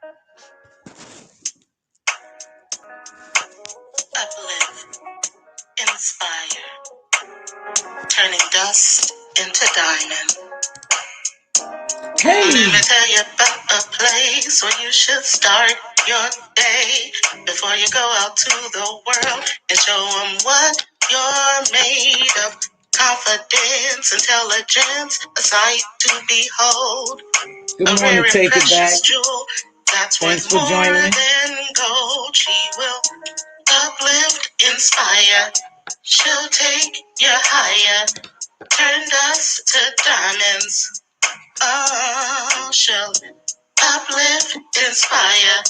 Uplift, inspire, turning dust into diamond. Hey! Let me tell you about a place where you should start your day before you go out to the world and show them what you're made of. Confidence, intelligence, a sight to behold. Good morning, take it back. Jewel, that's thanks for joining me. Than gold. She will uplift, inspire. She'll take you higher, turn dust to diamonds. Oh, she'll uplift, inspire.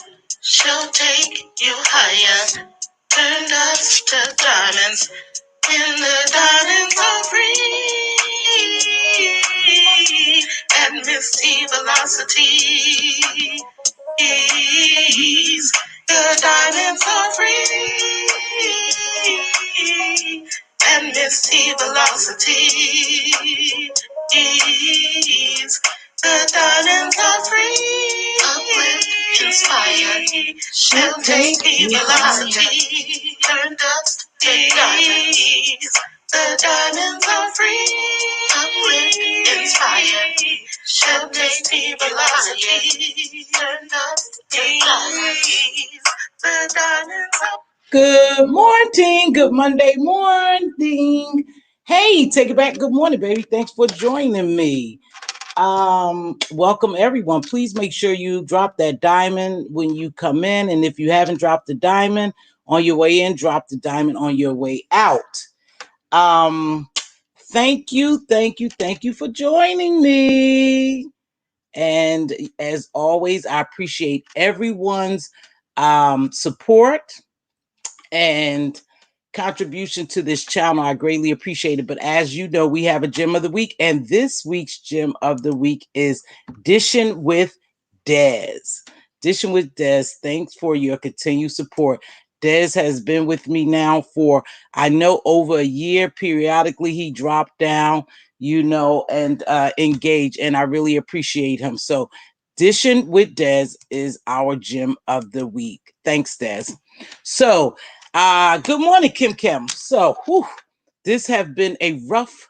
She'll take you higher, turn dust to diamonds. In the diamonds are free, and Mz.Teavalocity. The diamonds are free, and Mz.Teavalocity. The diamonds are free. Uplift, inspire. She'll take velocity. Turn dust to diamonds. The diamonds are free. Uplift, inspire. She'll take velocity. Turn dust to diamonds. The diamonds are Good morning. Good Monday morning. Hey, take it back. Good morning, baby. Thanks for joining me. Welcome everyone. Please make sure you drop that diamond when you come in. And if you haven't dropped the diamond on your way in, drop the diamond on your way out. Thank you for joining me. And as always, I appreciate everyone's support and contribution to this channel. I greatly appreciate it. But as you know, we have a gem of the week, and this week's gem of the week is Dishing with Des. Dishing with Des. Thanks for your continued support. Des has been with me now for, I know, over a year. Periodically, he dropped down, and engage, and I really appreciate him. So Dishing with Des is our gem of the week. Thanks, Des. So good morning, Kim. So this has been a rough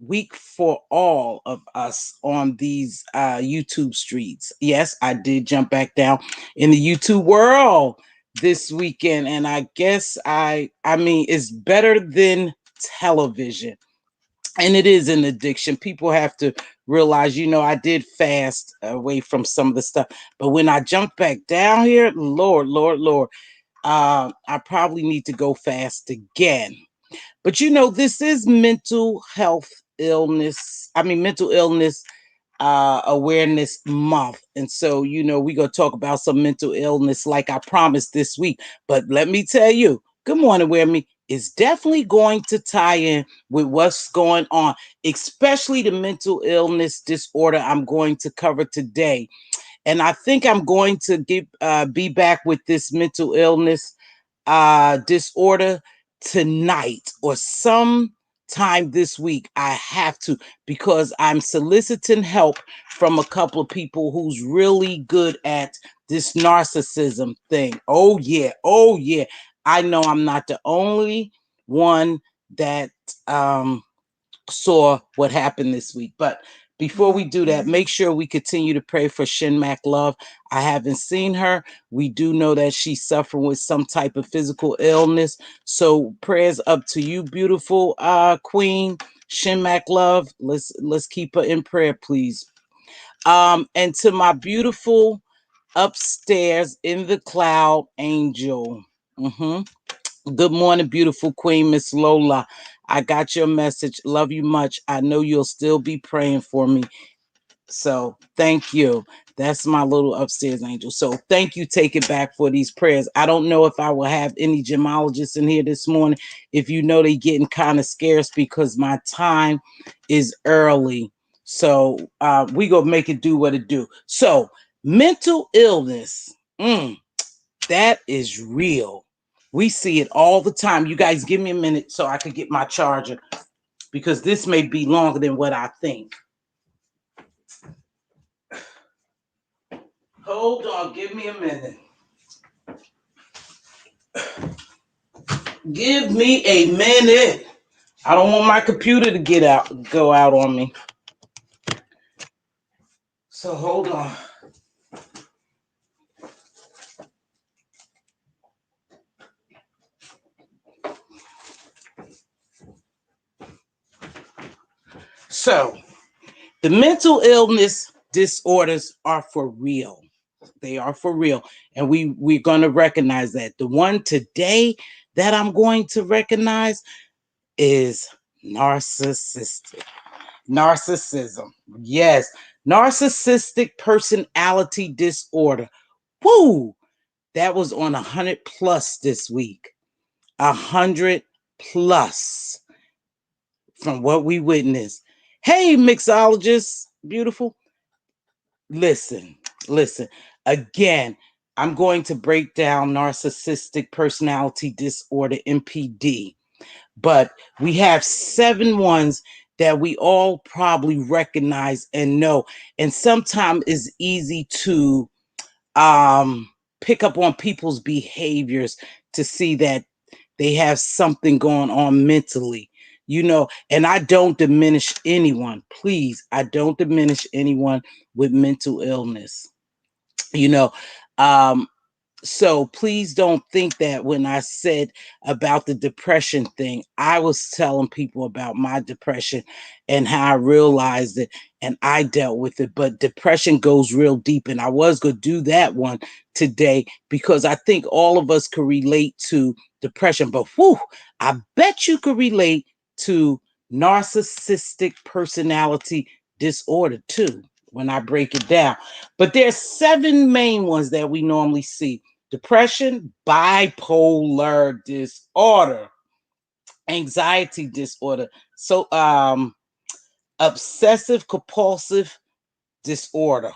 week for all of us on these YouTube streets. Yes, I did jump back down in the YouTube world this weekend, and I guess I mean it's better than television. And it is an addiction. People have to realize, I did fast away from some of the stuff. But when I jumped back down here, Lord, I probably need to go fast again. But this is mental illness awareness month. And so, we're going to talk about some mental illness like I promised this week. But let me tell you, good morning, is definitely going to tie in with what's going on, especially the mental illness disorder I'm going to cover today. And I think I'm going to be back with this mental illness disorder tonight or sometime this week. I have to, because I'm soliciting help from a couple of people who's really good at this narcissism thing. Oh yeah. I know I'm not the only one that saw what happened this week. But before we do that, make sure we continue to pray for Shin Mac Love. I haven't seen her. We do know that she's suffering with some type of physical illness. So prayers up to you, beautiful Queen Shin Mac Love. Let's keep her in prayer, please. And to my beautiful upstairs in the cloud angel. Good morning, beautiful Queen, Miss Lola. I got your message. Love you much. I know you'll still be praying for me. So thank you. That's my little upstairs angel. So thank you. Take it back for these prayers. I don't know if I will have any gemologists in here this morning. If they're getting kind of scarce because my time is early. So we gonna make it do what it do. So mental illness, that is real. We see it all the time. You guys give me a minute so I can get my charger, because this may be longer than what I think. Hold Hold on, give me a minute. Give me a minute. I don't want my computer to go out on me. So hold on. So the mental illness disorders are for real. They are for real. And we're going to recognize that. The one today that I'm going to recognize is narcissistic. Narcissism. Yes. Narcissistic personality disorder. Woo! That was on 100 plus this week. 100 plus from what we witnessed. Hey, mixologists, beautiful. Listen. Again, I'm going to break down narcissistic personality disorder, NPD, but we have 7 ones that we all probably recognize and know. And sometimes it's easy to pick up on people's behaviors to see that they have something going on mentally, and I don't diminish anyone. Please, I don't diminish anyone with mental illness, you know. Um, so please don't think that when I said about the depression thing, I was telling people about my depression and how I realized it and I dealt with it. But depression goes real deep, and I was going to do that one today because I think all of us could relate to depression. But whew, I bet you could relate to narcissistic personality disorder too when I break it down. But there's 7 main ones that we normally see: depression, bipolar disorder, anxiety disorder, so obsessive compulsive disorder,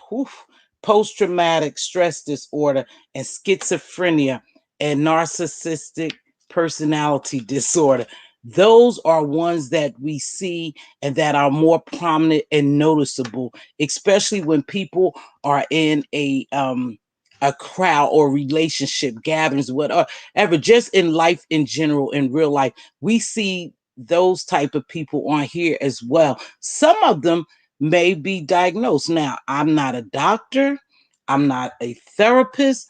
post-traumatic stress disorder, and schizophrenia, and narcissistic personality disorder. Those are ones that we see and that are more prominent and noticeable, especially when people are in a crowd or relationship gatherings, whatever, just in life in general, in real life. We see those type of people on here as well. Some of them may be diagnosed. Now, I'm not a doctor, I'm not a therapist,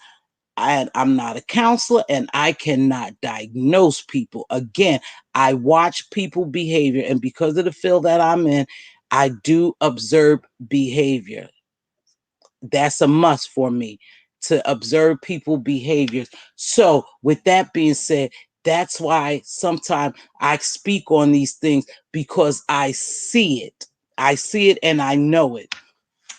I'm not a counselor, and I cannot diagnose people. Again, I watch people behavior, and because of the field that I'm in, I do observe behavior. That's a must for me, to observe people behaviors. So with that being said, that's why sometimes I speak on these things, because I see it. I see it and I know it.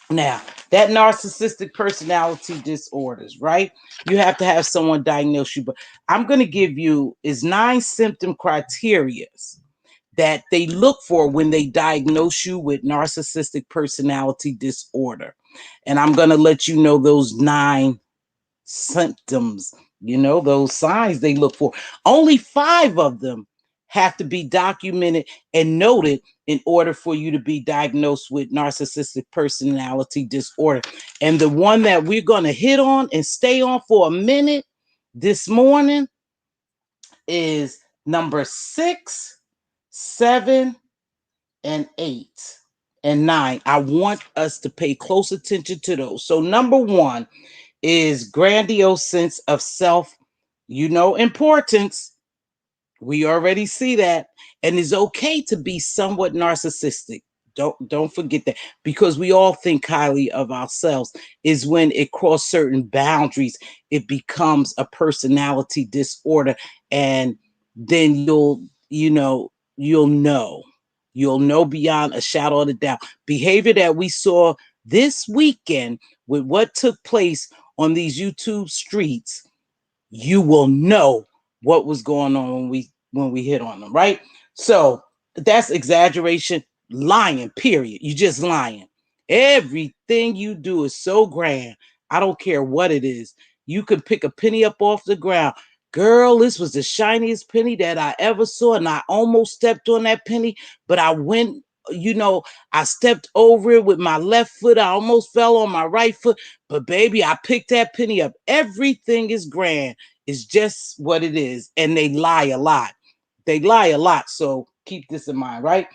Now, that narcissistic personality disorders, right? You have to have someone diagnose you, but I'm going to give you is 9 symptom criterias that they look for when they diagnose you with narcissistic personality disorder. And I'm going to let you know those 9 symptoms, those signs they look for. Only 5 of them have to be documented and noted in order for you to be diagnosed with narcissistic personality disorder. And the one that we're going to hit on and stay on for a minute this morning is number 6, 7, and 8, and 9. I want us to pay close attention to those. So number 1 is grandiose sense of self, importance. We already see that. And it's okay to be somewhat narcissistic. Don't forget that, because we all think highly of ourselves. Is when it crosses certain boundaries, it becomes a personality disorder. And then you'll know beyond a shadow of a doubt. Behavior that we saw this weekend with what took place on these YouTube streets, you will know what was going on when we hit on them, right? So that's exaggeration, lying, period. You just lying. Everything you do is so grand. I don't care what it is. You can pick a penny up off the ground. Girl, this was the shiniest penny that I ever saw, and I almost stepped on that penny, but I went you know, I stepped over it with my left foot. I almost fell on my right foot, but baby, I picked that penny up. Everything is grand. It's just what it is. And they lie a lot. They lie a lot. So keep this in mind, right?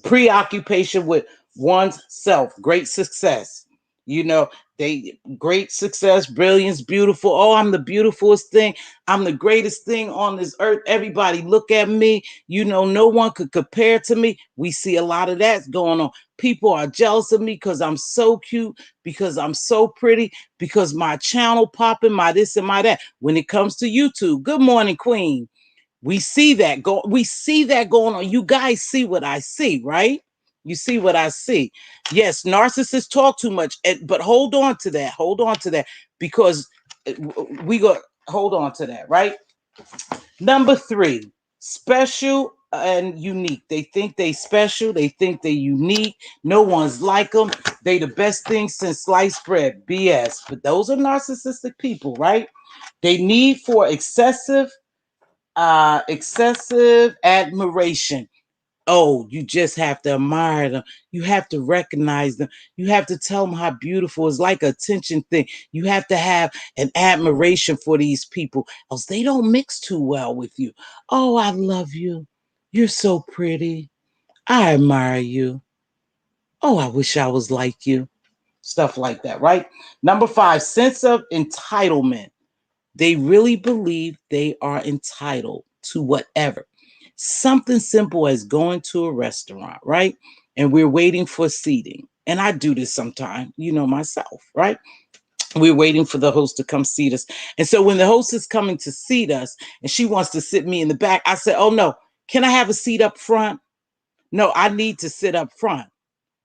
Preoccupation with one's self, great success. You know, they great success, brilliance, beautiful. Oh, I'm the beautifulest thing. I'm the greatest thing on this earth. Everybody look at me. You know, no one could compare to me. We see a lot of that going on. People are jealous of me because I'm so cute, because I'm so pretty, because my channel popping, my this and my that. When it comes to YouTube, good morning, Queen. We see that going on. You guys see what I see, right? You see what I see. Yes, narcissists talk too much, but hold on to that. Hold on to that, because we got hold on to that, right? Number 3, special and unique. They think they special. They think they unique. No one's like them. They the best thing since sliced bread. BS. But those are narcissistic people, right? They need for excessive admiration. Oh, you just have to admire them. You have to recognize them. You have to tell them how beautiful. It's like a attention thing. You have to have an admiration for these people, else they don't mix too well with you. Oh, I love you. You're so pretty. I admire you. Oh, I wish I was like you. Stuff like that, right? Number 5, sense of entitlement. They really believe they are entitled to whatever. Something simple as going to a restaurant, right? And we're waiting for seating. And I do this sometimes, you know, myself, right? We're waiting for the host to come seat us. And so when the host is coming to seat us and she wants to sit me in the back, I said, oh no, can I have a seat up front? No, I need to sit up front.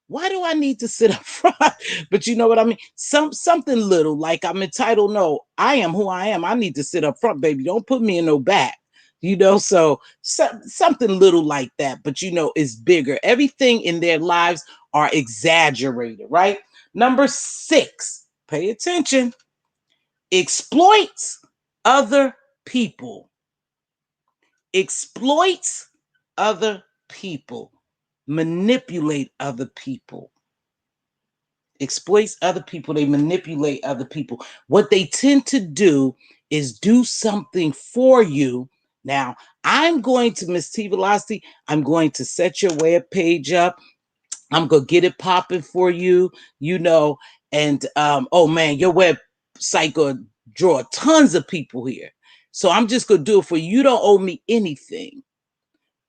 Why do I need to sit up front? But you know what I mean? Something little like I'm entitled. No, I am who I am. I need to sit up front, baby. Don't put me in no back. You know, so something little like that, but you know, it's bigger. Everything in their lives are exaggerated, right? Number 6, pay attention. Exploits other people. Exploits other people. Manipulate other people. Exploits other people. They manipulate other people. What they tend to do is do something for you. Now, I'm going to Mz.Teavalocity. I'm going to set your web page up. I'm going to get it popping for you, you know, and oh man, your website going to draw tons of people here. So I'm just going to do it for you. You don't owe me anything.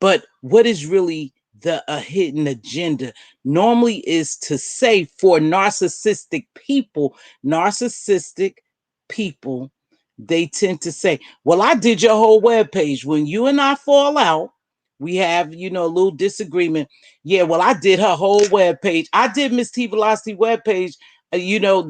But what is really the hidden agenda normally is to say for narcissistic people, they tend to say, well, I did your whole web page. When you and I fall out, we have, you know, a little disagreement. Yeah, well, I did her whole web page. I did Mz.Teavalocity web page. You know,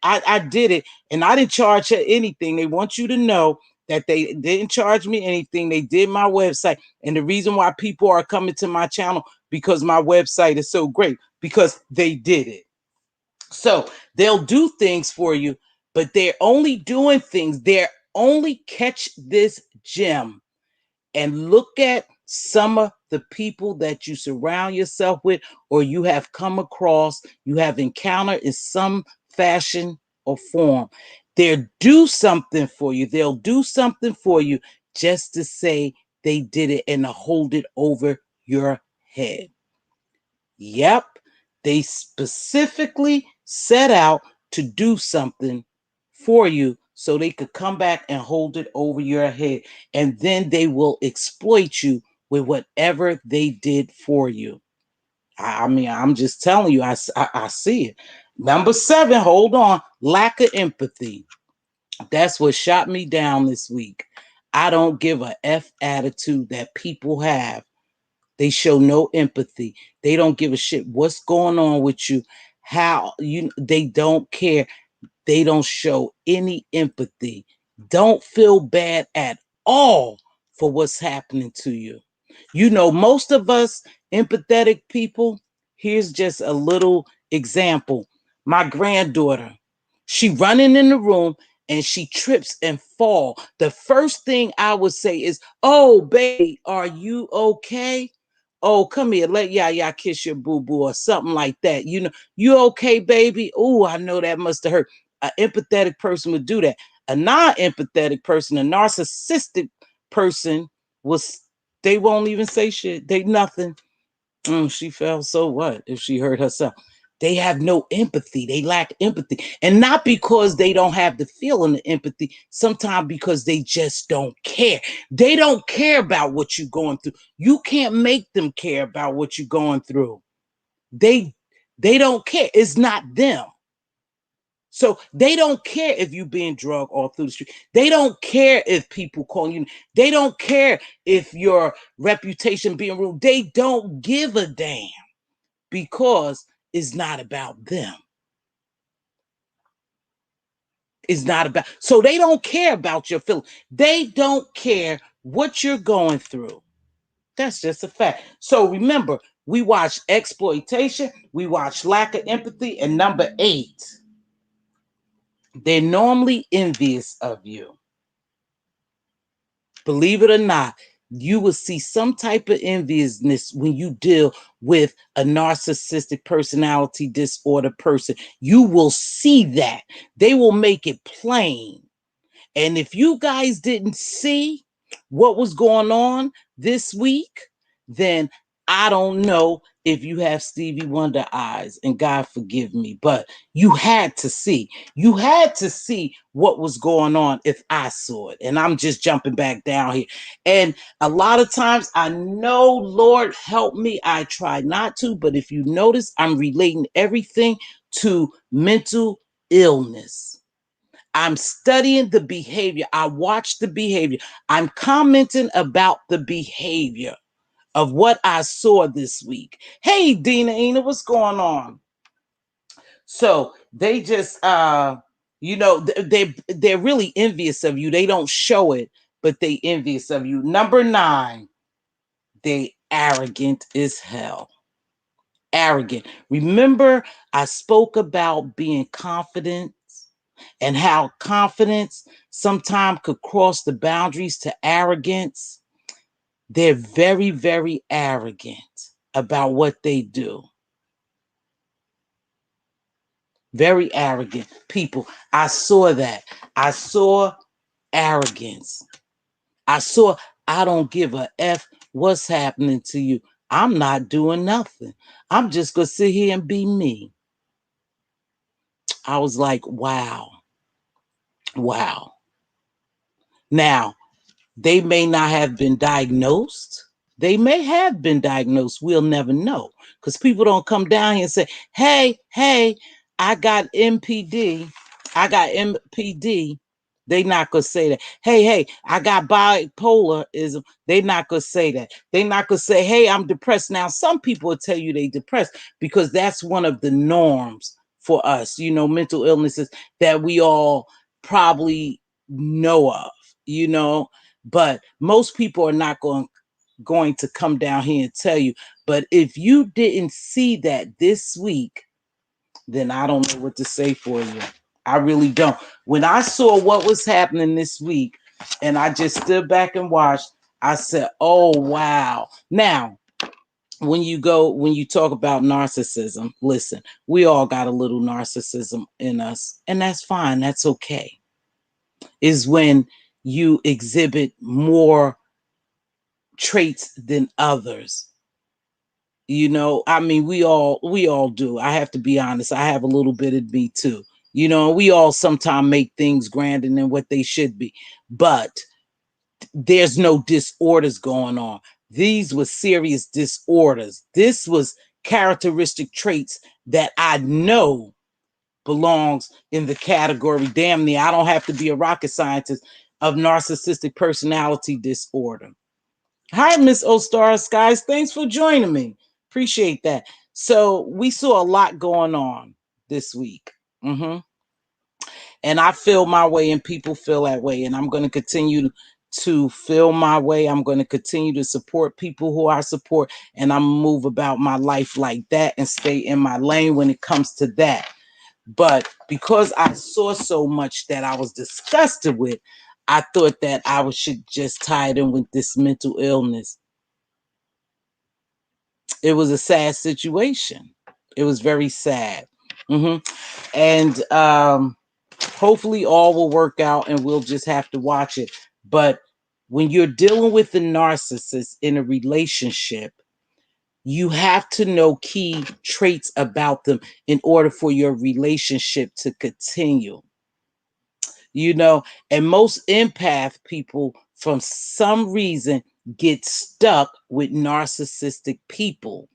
I did it and I didn't charge her anything. They want you to know that they didn't charge me anything. They did my website. And the reason why people are coming to my channel because my website is so great, because they did it. So they'll do things for you, but they're only doing things. They're only catch this gem and look at some of the people that you surround yourself with or you have come across, you have encountered in some fashion or form. They'll do something for you. They'll do something for you just to say they did it and to hold it over your head. Yep, they specifically set out to do something for you so they could come back and hold it over your head. And then they will exploit you with whatever they did for you. I mean, I'm just telling you, I see it. Number 7, hold on, lack of empathy. That's what shot me down this week. I don't give a F attitude that people have. They show no empathy. They don't give a shit what's going on with you. They don't care. They don't show any empathy. Don't feel bad at all for what's happening to you. You know, most of us empathetic people, here's just a little example. My granddaughter, she running in the room and she trips and fall. The first thing I would say is, oh, baby, are you okay? oh, come here, let Yaya kiss your boo-boo or something like that. You know, you okay, baby? Oh, I know that must have hurt. An empathetic person would do that. A non-empathetic person, a narcissistic person, was they won't even say shit. They nothing. She fell, so what if she hurt herself? They have no empathy. They lack empathy. And not because they don't have the feeling of empathy, sometimes because they just don't care. They don't care about what you're going through. You can't make them care about what you're going through. They don't care. It's not them. So they don't care if you're being drugged all through the street. They don't care if people call you. They don't care if your reputation being ruined. They don't give a damn because it's not about them. It's not about, so they don't care about your feelings. They don't care what you're going through. That's just a fact. So remember, we watch exploitation, we watch lack of empathy, and number 8, they're normally envious of you. Believe it or not, you will see some type of enviousness when you deal with a narcissistic personality disorder person. You will see that. They will make it plain. And if you guys didn't see what was going on this week, then I don't know if you have Stevie Wonder eyes, and God forgive me, but you had to see. You had to see what was going on if I saw it. And I'm just jumping back down here. And a lot of times I know, Lord help me, I try not to, but if you notice, I'm relating everything to mental illness. I'm studying the behavior. I watch the behavior. I'm commenting about the behavior of what I saw this week. Hey, Dina, what's going on? So they just, they're really envious of you. They don't show it, but they envious of you. Number 9, they arrogant as hell. Arrogant. Remember, I spoke about being confident and how confidence sometimes could cross the boundaries to arrogance. They're very, very arrogant about what they do. Very arrogant people. I saw that. I saw arrogance. I saw, I don't give a F what's happening to you. I'm not doing nothing. I'm just going to sit here and be me. I was like, wow. Wow. Now, they may not have been diagnosed. They may have been diagnosed. We'll never know because people don't come down here and say, hey, I got MPD. I got MPD. They not going to say that. Hey, I got bipolarism. They not going to say that. They not going to say, hey, I'm depressed. Now, some people will tell you they depressed because that's one of the norms for us, mental illnesses that we all probably know of, but most people are not going to come down here and tell you. But if you didn't see that this week, then I don't know what to say for you. I really don't. When I saw what was happening this week and I just stood back and watched, I said, oh, wow. Now, when you talk about narcissism, listen, we all got a little narcissism in us, and that's fine. That's okay. Is when you exhibit more traits than others. I mean, we all do. I have to be honest. I have a little bit of me too. We all sometimes make things grander than what they should be. But there's no disorders going on. These were serious disorders. This was characteristic traits that I know belongs in the category, damn near, I don't have to be a rocket scientist, of narcissistic personality disorder. Hi, Miss O'Star Skies. Thanks for joining me. Appreciate that. So we saw a lot going on this week. And I feel my way and people feel that way. And I'm going to continue to feel my way. I'm going to continue to support people who I support. And I'm going to move about my life like that and stay in my lane when it comes to that. But because I saw so much that I was disgusted with, I thought that I should just tie it in with this mental illness. It was a sad situation. It was very sad. hmm And hopefully all will work out and we'll just have to watch it. But when you're dealing with the narcissist in a relationship, you have to know key traits about them in order for your relationship to continue. You know, and most empath people, from some reason, get stuck with narcissistic people.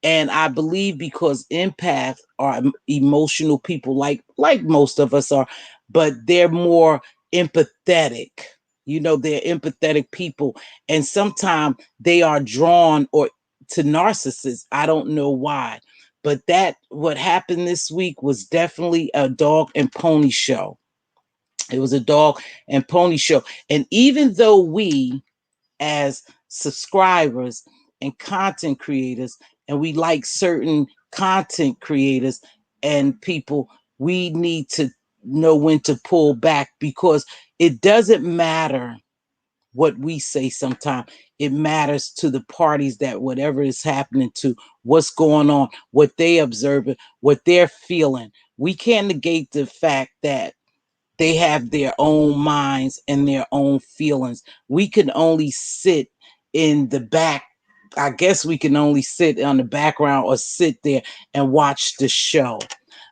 And I believe because empaths are emotional people, like most of us are, but they're more empathetic. You know, they're empathetic people, and sometimes they are drawn or to narcissists. I don't know why, but that what happened this week was definitely a dog and pony show. It was a dog and pony show, and even though we as subscribers and content creators, and we like certain content creators and people, we need to know when to pull back, because it doesn't matter what we say sometimes. It matters to the parties that whatever is happening to, what's going on, what they observing, what they're feeling. We can't negate the fact that they have their own minds and their own feelings. We can only sit in the back. I guess we can only sit on the background or sit there and watch the show.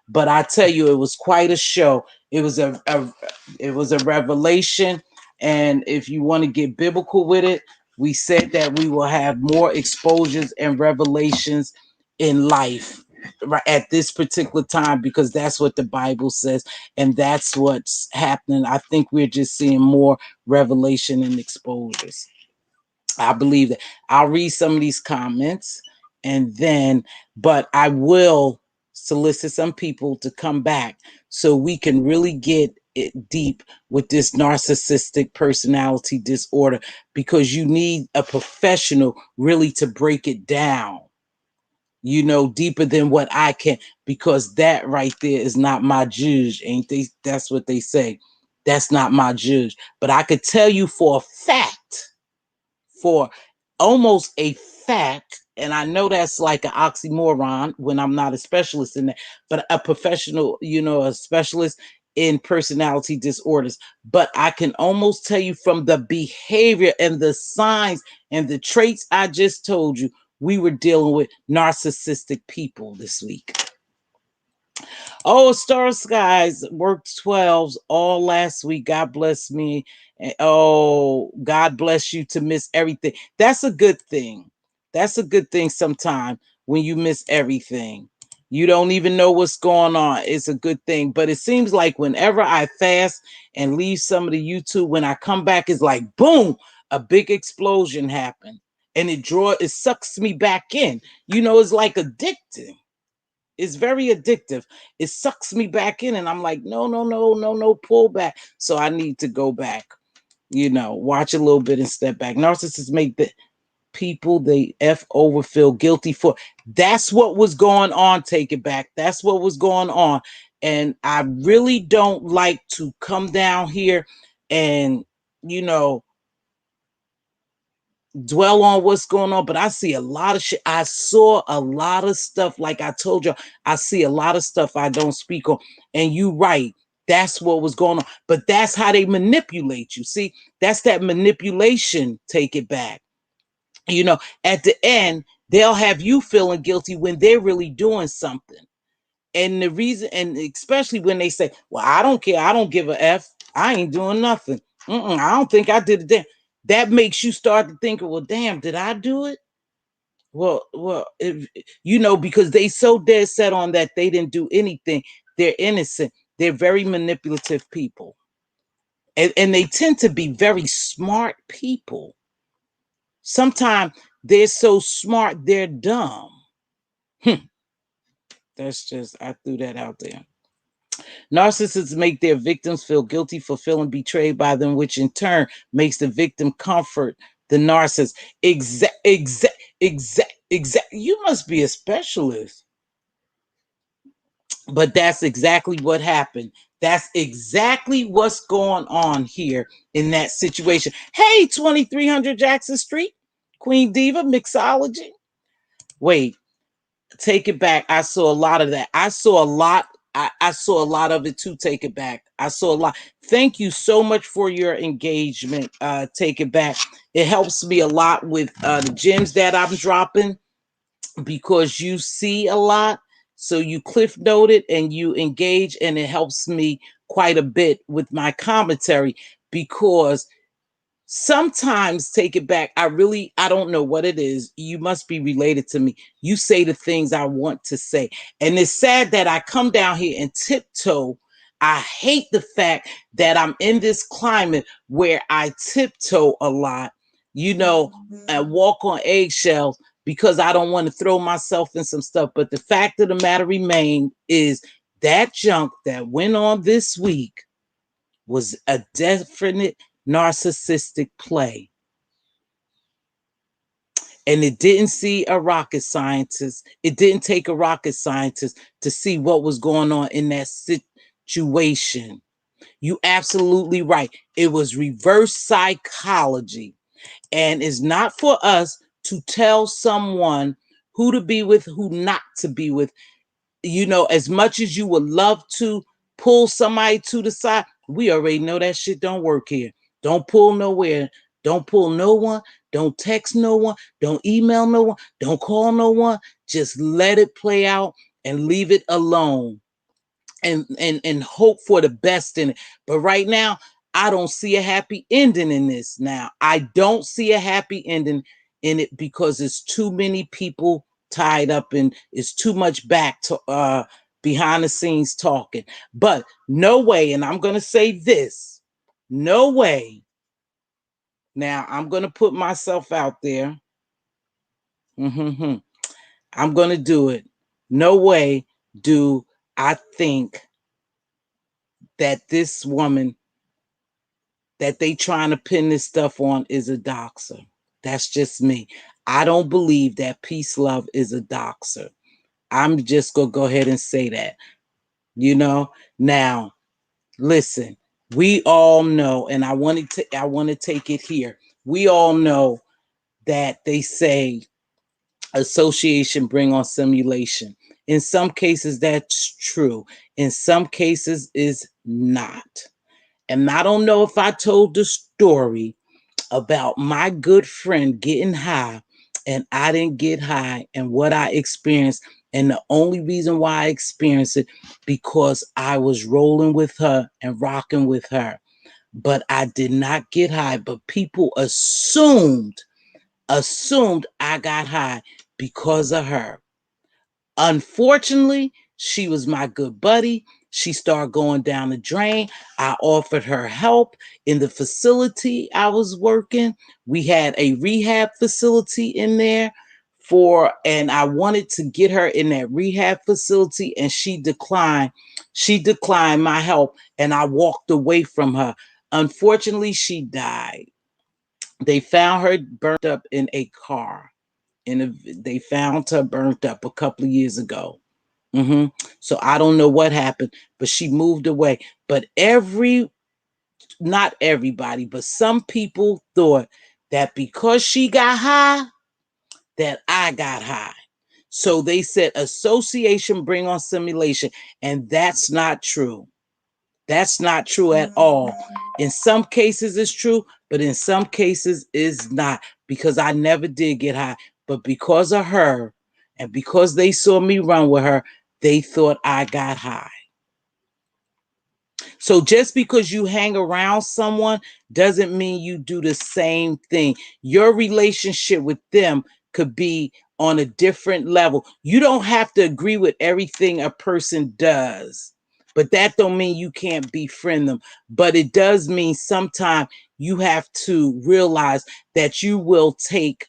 But I tell you, it was quite a show. It was it was a revelation. And if you want to get biblical with it, we said that we will have more exposures and revelations in life right at this particular time, because that's what the Bible says, and that's what's happening. I think we're just seeing more revelation and exposures. I believe that. I'll read some of these comments and then, but I will solicit some people to come back so we can really get it deep with this narcissistic personality disorder, because you need a professional really to break it down, you know, deeper than what I can, because that right there is not my judge, ain't they? That's what they say. That's not my judge. But I could tell you for a fact, for almost a fact, and I know that's like an oxymoron when I'm not a specialist in that, but a professional, you know, a specialist in personality disorders. But I can almost tell you from the behavior and the signs and the traits I just told you, we were dealing with narcissistic people this week. Oh, Star Skies worked 12s all last week. God bless me. Oh, God bless you to miss everything. That's a good thing. That's a good thing sometimes when you miss everything. You don't even know what's going on. It's a good thing. But it seems like whenever I fast and leave some of the YouTube, when I come back, it's like, boom, a big explosion happened. And it sucks me back in. You know, it's like addicting. It's very addictive. It sucks me back in, and I'm like, no, no, no, no, no, pull back. So I need to go back, you know, watch a little bit and step back. Narcissists make the people they F over feel guilty for. That's what was going on. Take it back. That's what was going on. And I really don't like to come down here and, you know, dwell on what's going on, but I see a lot of shit. I saw a lot of stuff. Like I told you, I see a lot of stuff I don't speak on. And you right. That's what was going on. But that's how they manipulate you. See, that's that manipulation. Take it back. You know, at the end, they'll have you feeling guilty when they're really doing something. And the reason, and especially when they say, well, I don't care. I don't give a F. I ain't doing nothing. I don't think I did a damn. That makes you start to think, well, damn, did I do it? Well, if, you know, because they so dead set on that they didn't do anything. They're innocent. They're very manipulative people. And they tend to be very smart people. Sometimes they're so smart, they're dumb. That's just, I threw that out there. Narcissists make their victims feel guilty for feeling betrayed by them, which in turn makes the victim comfort the narcissist. Exact. You must be a specialist. But that's exactly what happened. That's exactly what's going on here in that situation. Hey, 2300 Jackson Street, Queen Diva, Mixology. Wait, take it back. I saw a lot of that. I saw a lot. I saw a lot of it too. Take it back. I saw a lot. Thank you so much for your engagement. Take it back. It helps me a lot with the gems that I'm dropping because you see a lot. So you cliff note it and you engage, and it helps me quite a bit with my commentary because sometimes take it back. I don't know what it is. You must be related to me. You say the things I want to say. And it's sad that I come down here and tiptoe. I hate the fact that I'm in this climate where I tiptoe a lot, and walk on eggshells because I don't want to throw myself in some stuff. But the fact of the matter remains is that junk that went on this week was a definite narcissistic play. And it didn't see a rocket scientist. It didn't take a rocket scientist to see what was going on in that situation. You absolutely right. It was reverse psychology. And it's not for us to tell someone who to be with, who not to be with. As much as you would love to pull somebody to the side, we already know that shit don't work here. Don't pull nowhere. Don't pull no one. Don't text no one. Don't email no one. Don't call no one. Just let it play out and leave it alone and hope for the best in it. But right now, I don't see a happy ending in this now. I don't see a happy ending in it because it's too many people tied up and it's too much back to behind the scenes talking. But no way, and I'm gonna say this, no way. Now I'm gonna put myself out there. I'm gonna do it. No way do I think that this woman that they trying to pin this stuff on is a doxer. That's just me. I don't believe that peace love is a doxer. I'm just gonna go ahead and say that. Now listen, we all know, and I want to take it here. We all know that they say association bring on simulation. In some cases that's true. In some cases is not. And I don't know if I told the story about my good friend getting high and I didn't get high and what I experienced. And the only reason why I experienced it because I was rolling with her and rocking with her. But I did not get high. But people assumed I got high because of her. Unfortunately, she was my good buddy. She started going down the drain. I offered her help in the facility I was working. We had a rehab facility in there and I wanted to get her in that rehab facility and she declined. She declined my help and I walked away from her. Unfortunately, she died. They found her burnt up in a car. They found her burnt up a couple of years ago. So I don't know what happened, but she moved away. But not everybody, but some people thought that because she got high, that I got high. So they said association bring on simulation, and that's not true. That's not true at all. In some cases it's true, but in some cases it's not because I never did get high. But because of her and because they saw me run with her, they thought I got high. So just because you hang around someone doesn't mean you do the same thing. Your relationship with them could be on a different level. You don't have to agree with everything a person does, but that don't mean you can't befriend them. But it does mean sometimes you have to realize that you will take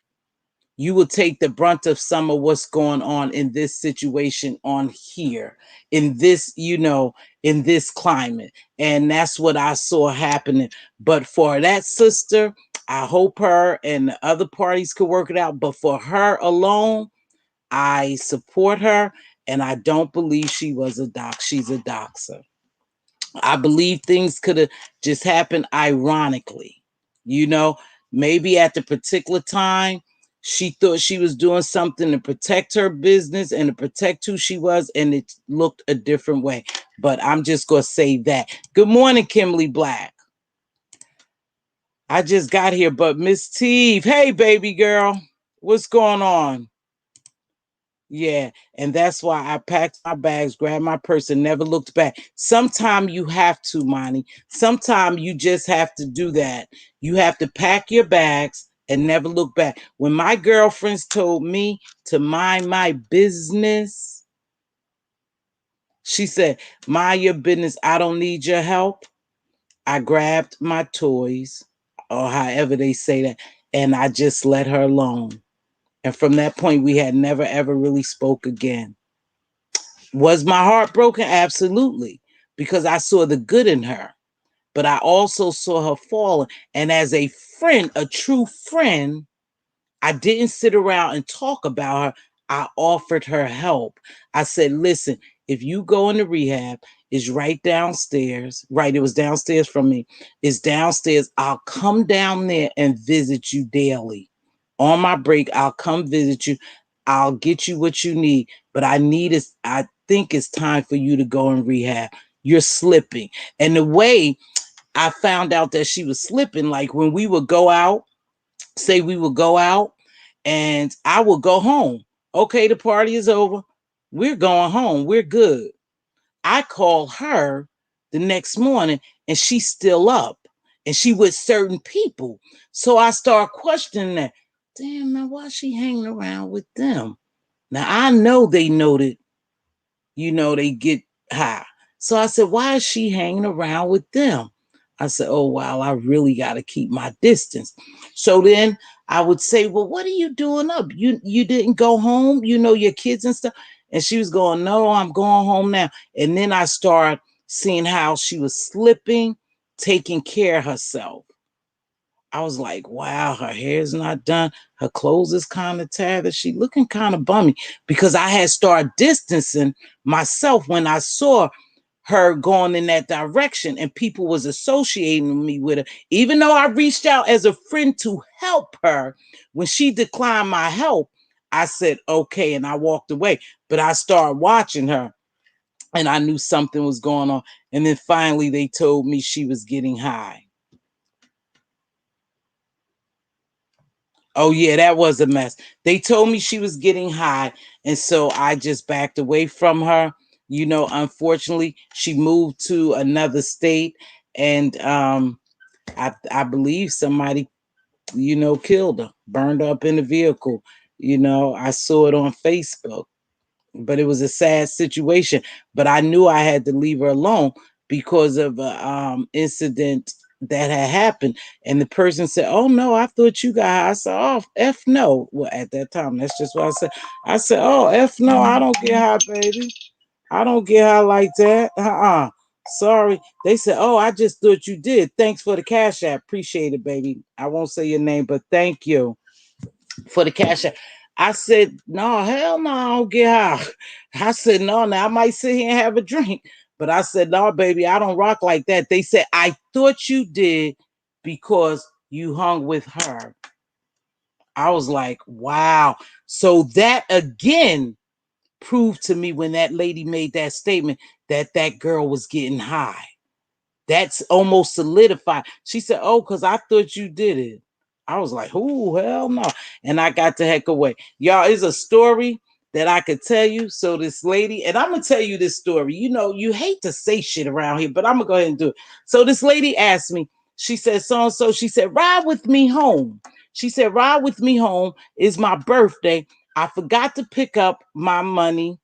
the brunt of some of what's going on in this situation on here, in this, in this climate. And that's what I saw happening. But for that sister, I hope her and the other parties could work it out. But for her alone, I support her. And I don't believe she was a doc. She's a doxer. I believe things could have just happened ironically, maybe at the particular time She thought she was doing something to protect her business and to protect who she was, and it looked a different way. But I'm just going to say that. Good morning, Kimberly Black. I just got here, but Miss Teav, hey, baby girl, what's going on? Yeah, and that's why I packed my bags, grabbed my purse, and never looked back. Sometimes you have to, Monty. Sometimes you just have to do that. You have to pack your bags and never look back. When my girlfriends told me to mind my business, she said, mind your business. I don't need your help. I grabbed my toys, or however they say that, and I just let her alone. And from that point, we had never, ever really spoke again. Was my heart broken? Absolutely. Because I saw the good in her. But I also saw her falling. And as a friend, a true friend, I didn't sit around and talk about her. I offered her help. I said, listen, if you go into rehab, it's right downstairs. Right, it was downstairs from me. It's downstairs. I'll come down there and visit you daily. On my break, I'll come visit you. I'll get you what you need. But I think it's time for you to go in rehab. You're slipping. And the way I found out that she was slipping, like when we would go out, say we would go out, and I would go home. Okay, the party is over. We're going home. We're good. I call her the next morning and she's still up and she with certain people. So I start questioning that. Damn, man, why is she hanging around with them? Now I know they know that, they get high. So I said, why is she hanging around with them? I said, oh, wow, I really got to keep my distance. So then I would say, well, what are you doing up? You didn't go home, your kids and stuff. And she was going, no, I'm going home now. And then I started seeing how she was slipping, taking care of herself. I was like, wow, her hair's not done. Her clothes is kind of tattered. She looking kind of bummy because I had started distancing myself when I saw her going in that direction and people was associating me with her. Even though I reached out as a friend to help her, when she declined my help, I said, okay, and I walked away. But I started watching her and I knew something was going on. And then finally they told me she was getting high. Oh, yeah, that was a mess. They told me she was getting high. And so I just backed away from her. Unfortunately, she moved to another state. And I believe somebody, killed her, burned her up in the vehicle. I saw it on Facebook. But it was a sad situation. But I knew I had to leave her alone because of an incident that had happened. And the person said, oh, no, I thought you got high. I said, oh, F no. Well, at that time, that's just what I said. I said, oh, F no, I don't get high, baby. I don't get high like that. Sorry. They said, oh, I just thought you did. Thanks for the cash app. Appreciate it, baby. I won't say your name, but thank you for the cash app. I said, no, hell no, I don't get high. I said, no, now I might sit here and have a drink. But I said, no, baby, I don't rock like that. They said, I thought you did because you hung with her. I was like, wow. So that again proved to me when that lady made that statement that that girl was getting high. That's almost solidified. She said, oh, because I thought you did it. I was like, oh, hell no. And I got the heck away. Y'all, it's a story that I could tell you. So this lady, and I'm going to tell you this story. You hate to say shit around here, but I'm going to go ahead and do it. So this lady asked me, she said, so-and-so, she said, ride with me home. She said, ride with me home. It's my birthday. I forgot to pick up my money,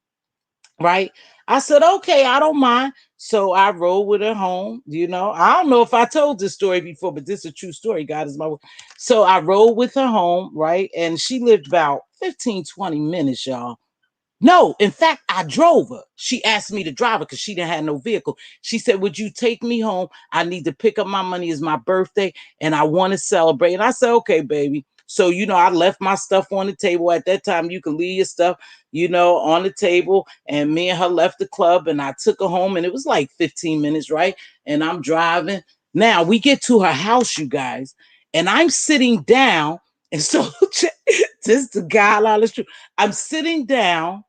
right? I said, okay, I don't mind. So I rode with her home. I don't know if I told this story before, but this is a true story. God is my word. So I rode with her home, right? And she lived about 15, 20 minutes, y'all. No, in fact, I drove her. She asked me to drive her because she didn't have no vehicle. She said, would you take me home? I need to pick up my money. It's my birthday and I want to celebrate. And I said, okay, baby. So, I left my stuff on the table. At that time, you could leave your stuff, on the table. And me and her left the club and I took her home and it was like 15 minutes, right? And I'm driving. Now we get to her house, you guys, and I'm sitting down And so just the God honest truth. I'm sitting down,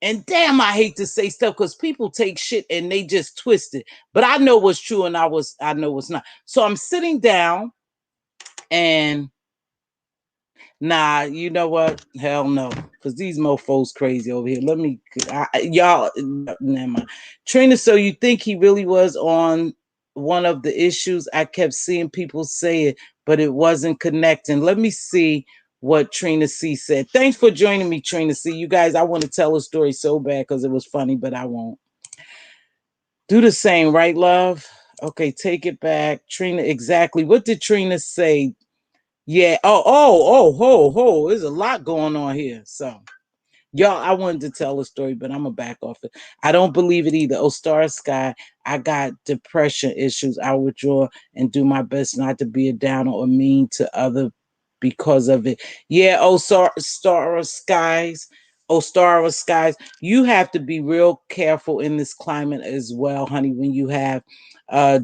and damn, I hate to say stuff because people take shit and they just twist it. But I know what's true and I know what's not. So I'm sitting down and nah, you know what? Hell no. Because these mofos crazy over here. Y'all, never mind. Trina, so you think he really was on one of the issues? I kept seeing people say it, but it wasn't connecting. Let me see what Trina C said. Thanks for joining me, Trina C. You guys, I want to tell a story so bad because it was funny, but I won't. Do the same, right, love? Okay, take it back. Trina, exactly. What did Trina say? Yeah. There's a lot going on here. So, y'all, I wanted to tell a story, but I'm going to back off it. I don't believe it either. Oh, Star Sky, I got depression issues. I withdraw and do my best not to be a downer or mean to other because of it. Yeah. Oh, Star Skies. Oh, Star Skies. You have to be real careful in this climate as well, honey, when you have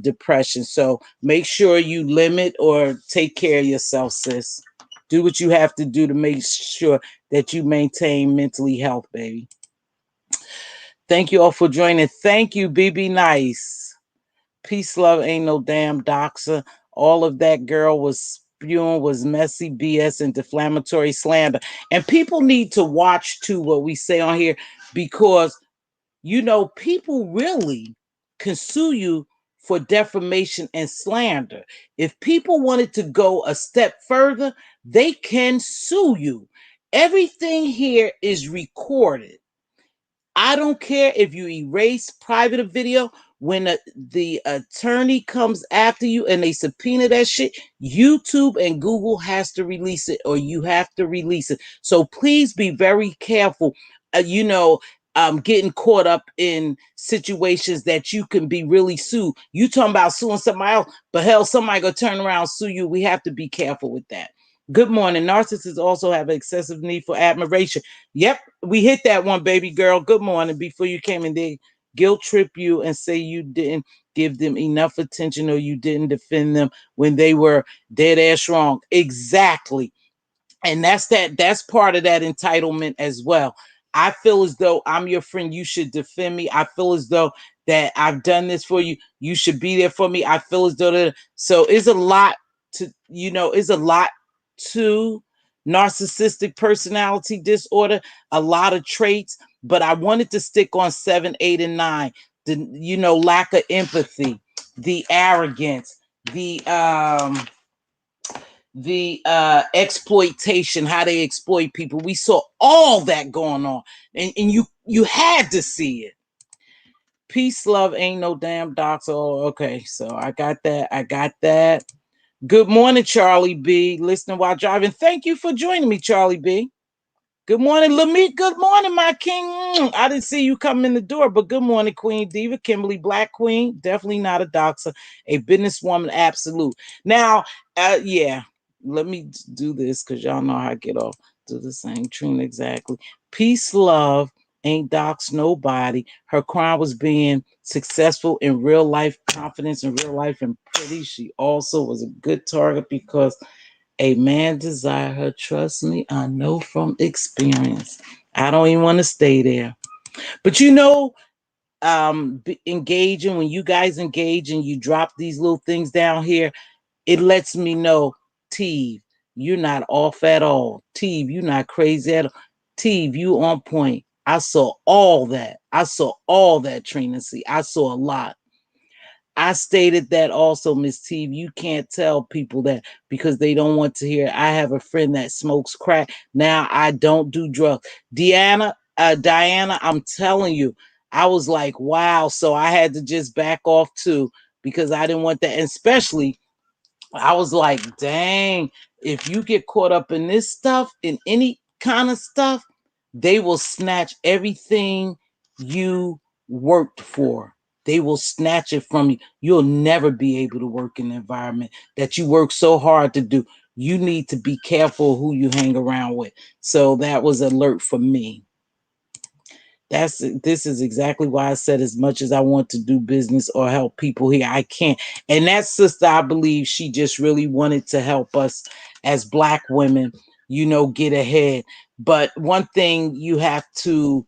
depression. So make sure you limit or take care of yourself, sis. Do what you have to do to make sure that you maintain mentally health, baby. Thank you all for joining. Thank you, BB Nice. Peace, love, ain't no damn doxer. All of that girl was spewing was messy BS and defamatory slander. And people need to watch too what we say on here because people really can sue you for defamation and slander. If people wanted to go a step further, they can sue you. Everything here is recorded. I don't care if you erase private video. When the attorney comes after you and they subpoena that shit, YouTube and Google has to release it or you have to release it. So please be very careful. Getting caught up in situations that you can be really sued. You talking about suing somebody else, but hell, somebody gonna turn around and sue you. We have to be careful with that. Good morning. Narcissists also have an excessive need for admiration. Yep, we hit that one, baby girl. Good morning. Before you came in, they guilt trip you and say you didn't give them enough attention or you didn't defend them when they were dead ass wrong. Exactly. And that's part of that entitlement as well. I feel as though I'm your friend, you should defend me. I feel as though that I've done this for you, you should be there for me. I feel as though so it's a lot to narcissistic personality disorder, a lot of traits, but I wanted to stick on 7, 8, and 9. The lack of empathy, the arrogance, the exploitation, how they exploit people. We saw all that going on, and you had to see it. Peace, love, ain't no damn docs. Oh, okay, so I got that. Good morning, Charlie B. Listening while driving. Thank you for joining me, Charlie B. Good morning, Lamit. Good morning, my king. I didn't see you come in the door, but good morning, Queen Diva. Kimberly Black Queen. Definitely not a doxer. A businesswoman, absolute. Now, yeah, let me do this because y'all know how I get off. Do the same, Trina, exactly. Peace, love, ain't dox nobody. Her crime was being successful in real life, confidence in real life, and pretty. She also was a good target because a man desire her. Trust me, I know from experience. I don't even want to stay there. But engaging, when you guys engage and you drop these little things down here, it lets me know, Teve, you're not off at all. Teve, you're not crazy at all. Teve, you on point. I saw all that. Trina. See, I saw a lot. I stated that also, Miss T. You can't tell people that because they don't want to hear. I have a friend that smokes crack. Now I don't do drugs. Diana, I'm telling you, I was like, wow. So I had to just back off too because I didn't want that. And especially, I was like, dang, if you get caught up in this stuff, in any kind of stuff, they will snatch everything you worked for. They will snatch it from you. You'll never be able to work in an environment that you work so hard to do. You need to be careful who you hang around with. So that was alert for me. This is exactly why I said, as much as I want to do business or help people here, I can't. And that sister, I believe she just really wanted to help us as Black women, get ahead. But one thing you have to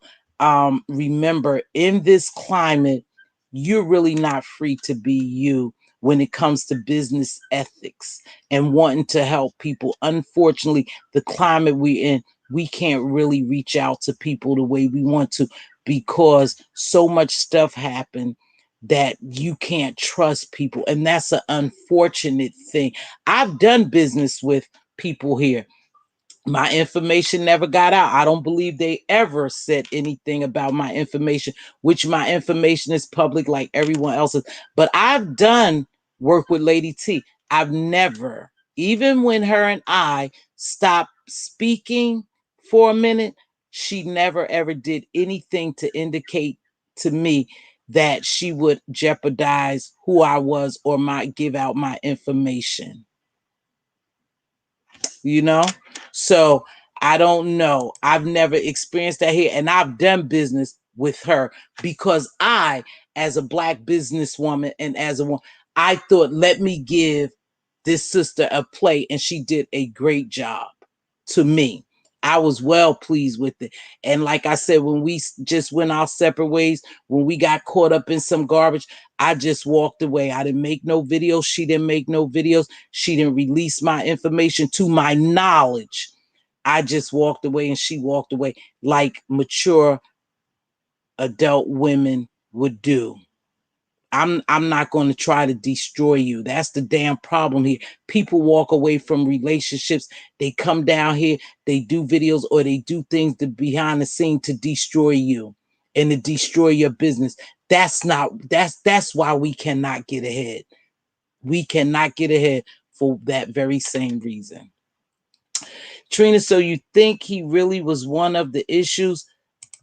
remember, in this climate, you're really not free to be you when it comes to business ethics and wanting to help people. Unfortunately, the climate we're in, we can't really reach out to people the way we want to, because so much stuff happened that you can't trust people. And that's an unfortunate thing. I've done business with people here. My information never got out. I don't believe they ever said anything about my information, which my information is public like everyone else's. But I've done work with Lady T. I've never, even when her and I stopped speaking for a minute, she never ever did anything to indicate to me that she would jeopardize who I was or might give out my information. you know? So I don't know. I've never experienced that here. And I've done business with her because I, as a Black businesswoman and as a woman, I thought, let me give this sister a play. And she did a great job to me. I was well pleased with it. And like I said, when we just went our separate ways, when we got caught up in some garbage, I just walked away. I didn't make no videos. She didn't make no videos. She didn't release my information to my knowledge. I just walked away and she walked away like mature adult women would do. I'm not going to try to destroy you. That's the damn problem here. People walk away from relationships. They come down here, they do videos or they do things to behind the scene to destroy you and to destroy your business. That's why we cannot get ahead. We cannot get ahead for that very same reason. Trina, so you think he really was one of the issues?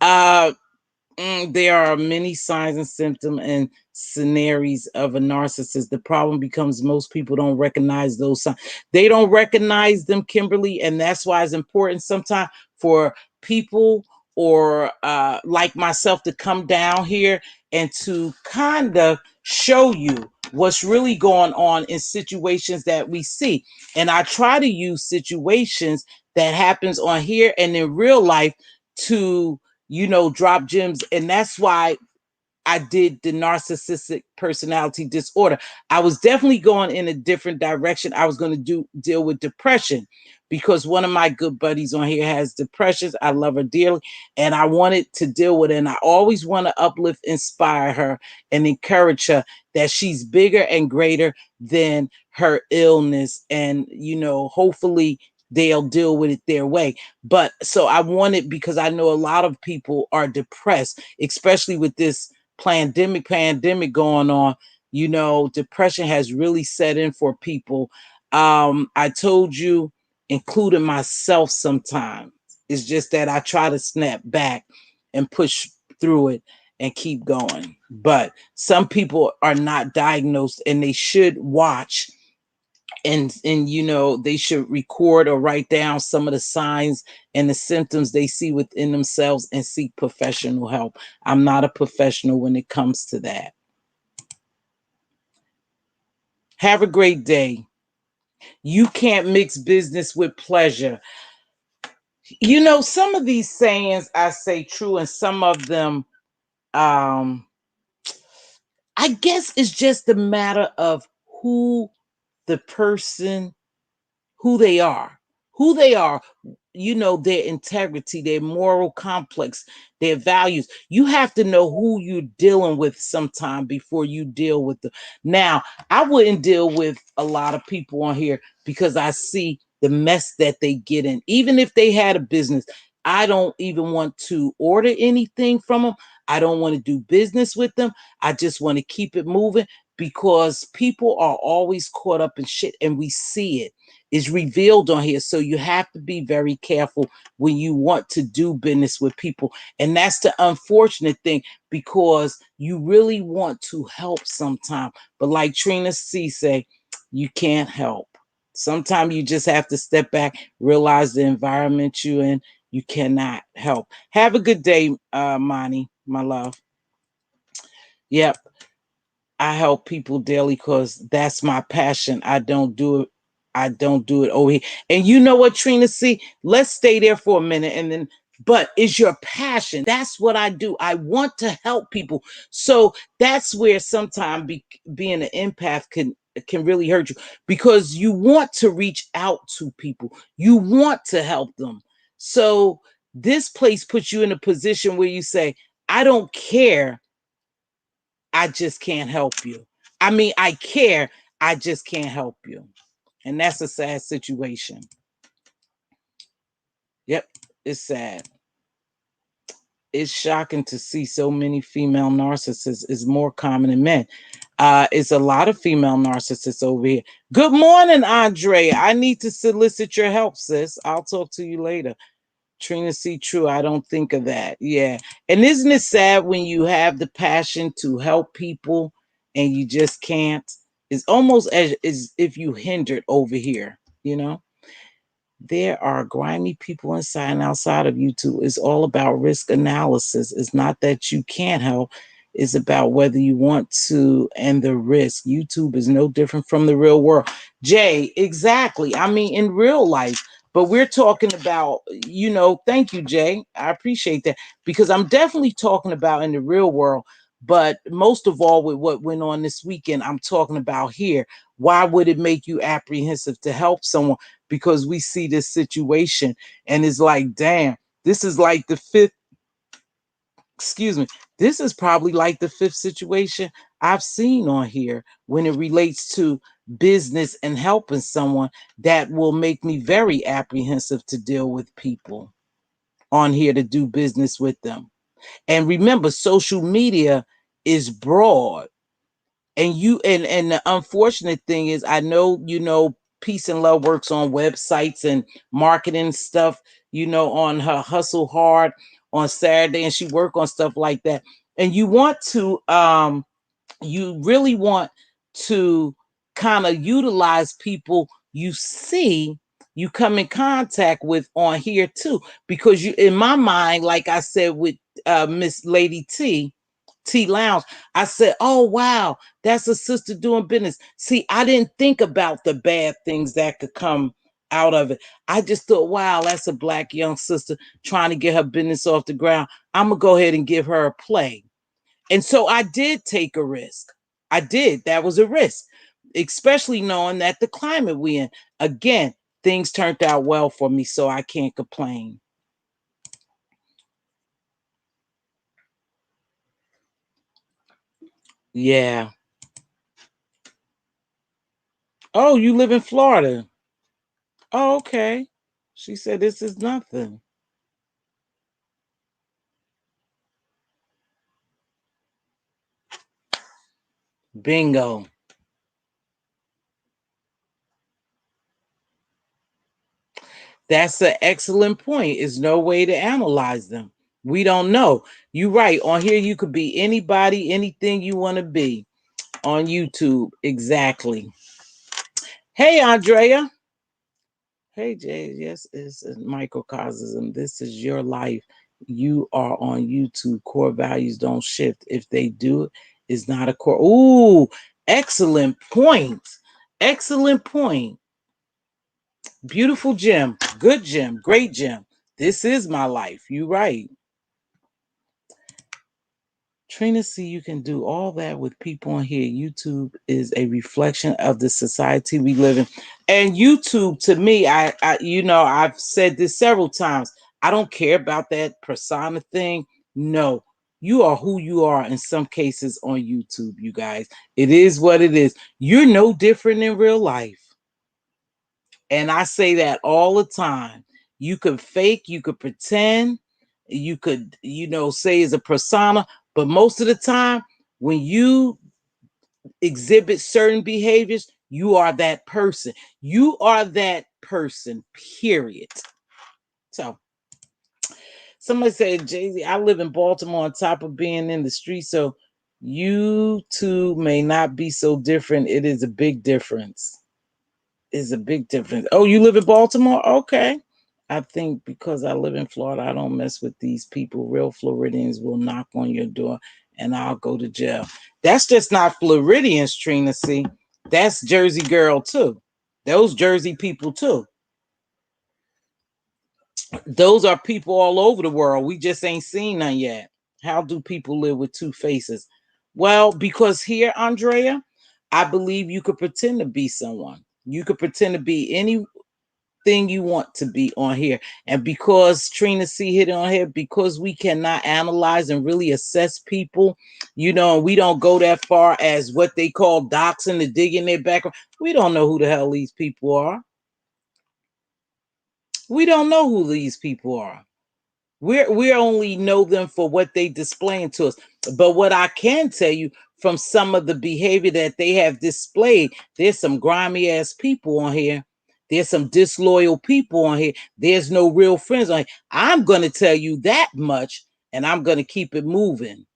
There are many signs and symptoms and scenarios of a narcissist. The problem becomes most people don't recognize those signs. They don't recognize them, Kimberly, and that's why it's important sometimes for people or like myself to come down here and to kind of show you what's really going on in situations that we see. And I try to use situations that happens on here and in real life to drop gems. And that's why I did the Narcissistic Personality Disorder. I was definitely going in a different direction. I was going to deal with depression because one of my good buddies on here has depression. I love her dearly, and I wanted to deal with it. And I always want to uplift, inspire her, and encourage her that she's bigger and greater than her illness. And, hopefully they'll deal with it their way. But so I wanted, because I know a lot of people are depressed, especially with this pandemic going on. Depression has really set in for people. I told you, including myself, sometimes it's just that I try to snap back and push through it and keep going. But some people are not diagnosed, and they should watch and they should record or write down some of the signs and the symptoms they see within themselves and seek professional help. I'm not a professional when it comes to that. Have a great day. You can't mix business with pleasure. Some of these sayings I say true, and some of them I guess it's just a matter of who the person, who they are, their integrity, their moral complex, their values. You have to know who you're dealing with sometime before you deal with them. Now, I wouldn't deal with a lot of people on here because I see the mess that they get in. Even if they had a business, I don't even want to order anything from them. I don't want to do business with them. I just want to keep it moving because people are always caught up in shit, and we see it. Is revealed on here. So you have to be very careful when you want to do business with people. And that's the unfortunate thing, because you really want to help sometime. But like Trina C say, you can't help. Sometimes you just have to step back, realize the environment you're in. you cannot help. Have a good day, Monty, my love. Yep. I help people daily because that's my passion. I don't do it. I don't do it over here. And you know what, Trina? See, let's stay there for a minute and then, but it's your passion. That's what I do. I want to help people. So that's where sometimes being an empath can really hurt you, because you want to reach out to people. You want to help them. So this place puts you in a position where you say, I don't care, I just can't help you. I mean, I care, I just can't help you. And that's a sad situation. Yep, it's sad. It's shocking to see so many female narcissists. Is more common than men. It's a lot of female narcissists over here. Good morning, Andre. I need to solicit your help, sis. I'll talk to you later. Trina C. True, I don't think of that. Yeah. And isn't it sad when you have the passion to help people and you just can't? It's almost as if you hindered over here, you know? There are grimy people inside and outside of YouTube. It's all about risk analysis. It's not that you can't help. It's about whether you want to and the risk. YouTube is no different from the real world. Jay, exactly. I mean, in real life, but we're talking about, thank you, Jay. I appreciate that, because I'm definitely talking about in the real world. But most of all, with what went on this weekend, I'm talking about here. Why would it make you apprehensive to help someone? Because we see this situation and it's like, damn, this is like the fifth, excuse me, this is probably like the fifth situation I've seen on here when it relates to business and helping someone, that will make me very apprehensive to deal with people on here to do business with them. And remember, social media is broad. And the unfortunate thing is, I know, Peace and Love works on websites and marketing stuff, on her Hustle Hard on Saturday, and she work on stuff like that. And you really want to kind of utilize people you see, you come in contact with on here too, because you, in my mind, like I said with Miss Lady T Lounge, I said, oh wow, that's a sister doing business. See, I didn't think about the bad things that could come out of it. I just thought, wow, that's a Black young sister trying to get her business off the ground. I'm gonna go ahead and give her a play. And so I did take a risk. I did. That was a risk, especially knowing that the climate we in. Again, things turned out well for me, so I can't complain. Yeah. Oh, you live in Florida. Oh, okay. She said this is nothing. Bingo. That's an excellent point. There's no way to analyze them. We don't know. You're right. On here, you could be anybody, anything you want to be on YouTube. Exactly. Hey, Andrea. Hey, Jay. Yes, it's a microcosm. This is your life. You are on YouTube. Core values don't shift. If they do, it's not a core. Ooh, excellent point. Excellent point. Beautiful gem. Good gem. Great gem. This is my life. You right. Trina, see, you can do all that with people on here. YouTube is a reflection of the society we live in. And YouTube, to me, I've said this several times. I don't care about that persona thing. No, you are who you are in some cases on YouTube, you guys. It is what it is. You're no different in real life. And I say that all the time. You could fake, you could pretend, you could, say it's a persona, but most of the time, when you exhibit certain behaviors, you are that person. You are that person, period. So, somebody said, Jay-Z, I live in Baltimore on top of being in the street, so you two may not be so different. It is a big difference. Is a big difference. Oh, you live in Baltimore? Okay. I think because I live in Florida, I don't mess with these people. Real Floridians will knock on your door and I'll go to jail. That's just not Floridians, Trina. See, that's Jersey girl too. Those Jersey people too. Those are people all over the world. We just ain't seen none yet. How do people live with two faces? Well, because here, Andrea, I believe you could pretend to be someone. You could pretend to be anything you want to be on here. And because Trina C hit on here, because we cannot analyze and really assess people, we don't go that far as what they call doxing, to dig in their background. We don't know who the hell these people are. We don't know who these people are. We only know them for what they displaying to us. But what I can tell you from some of the behavior that they have displayed, there's some grimy ass people on here. There's some disloyal people on here. There's no real friends on here. I'm going to tell you that much, and I'm going to keep it moving.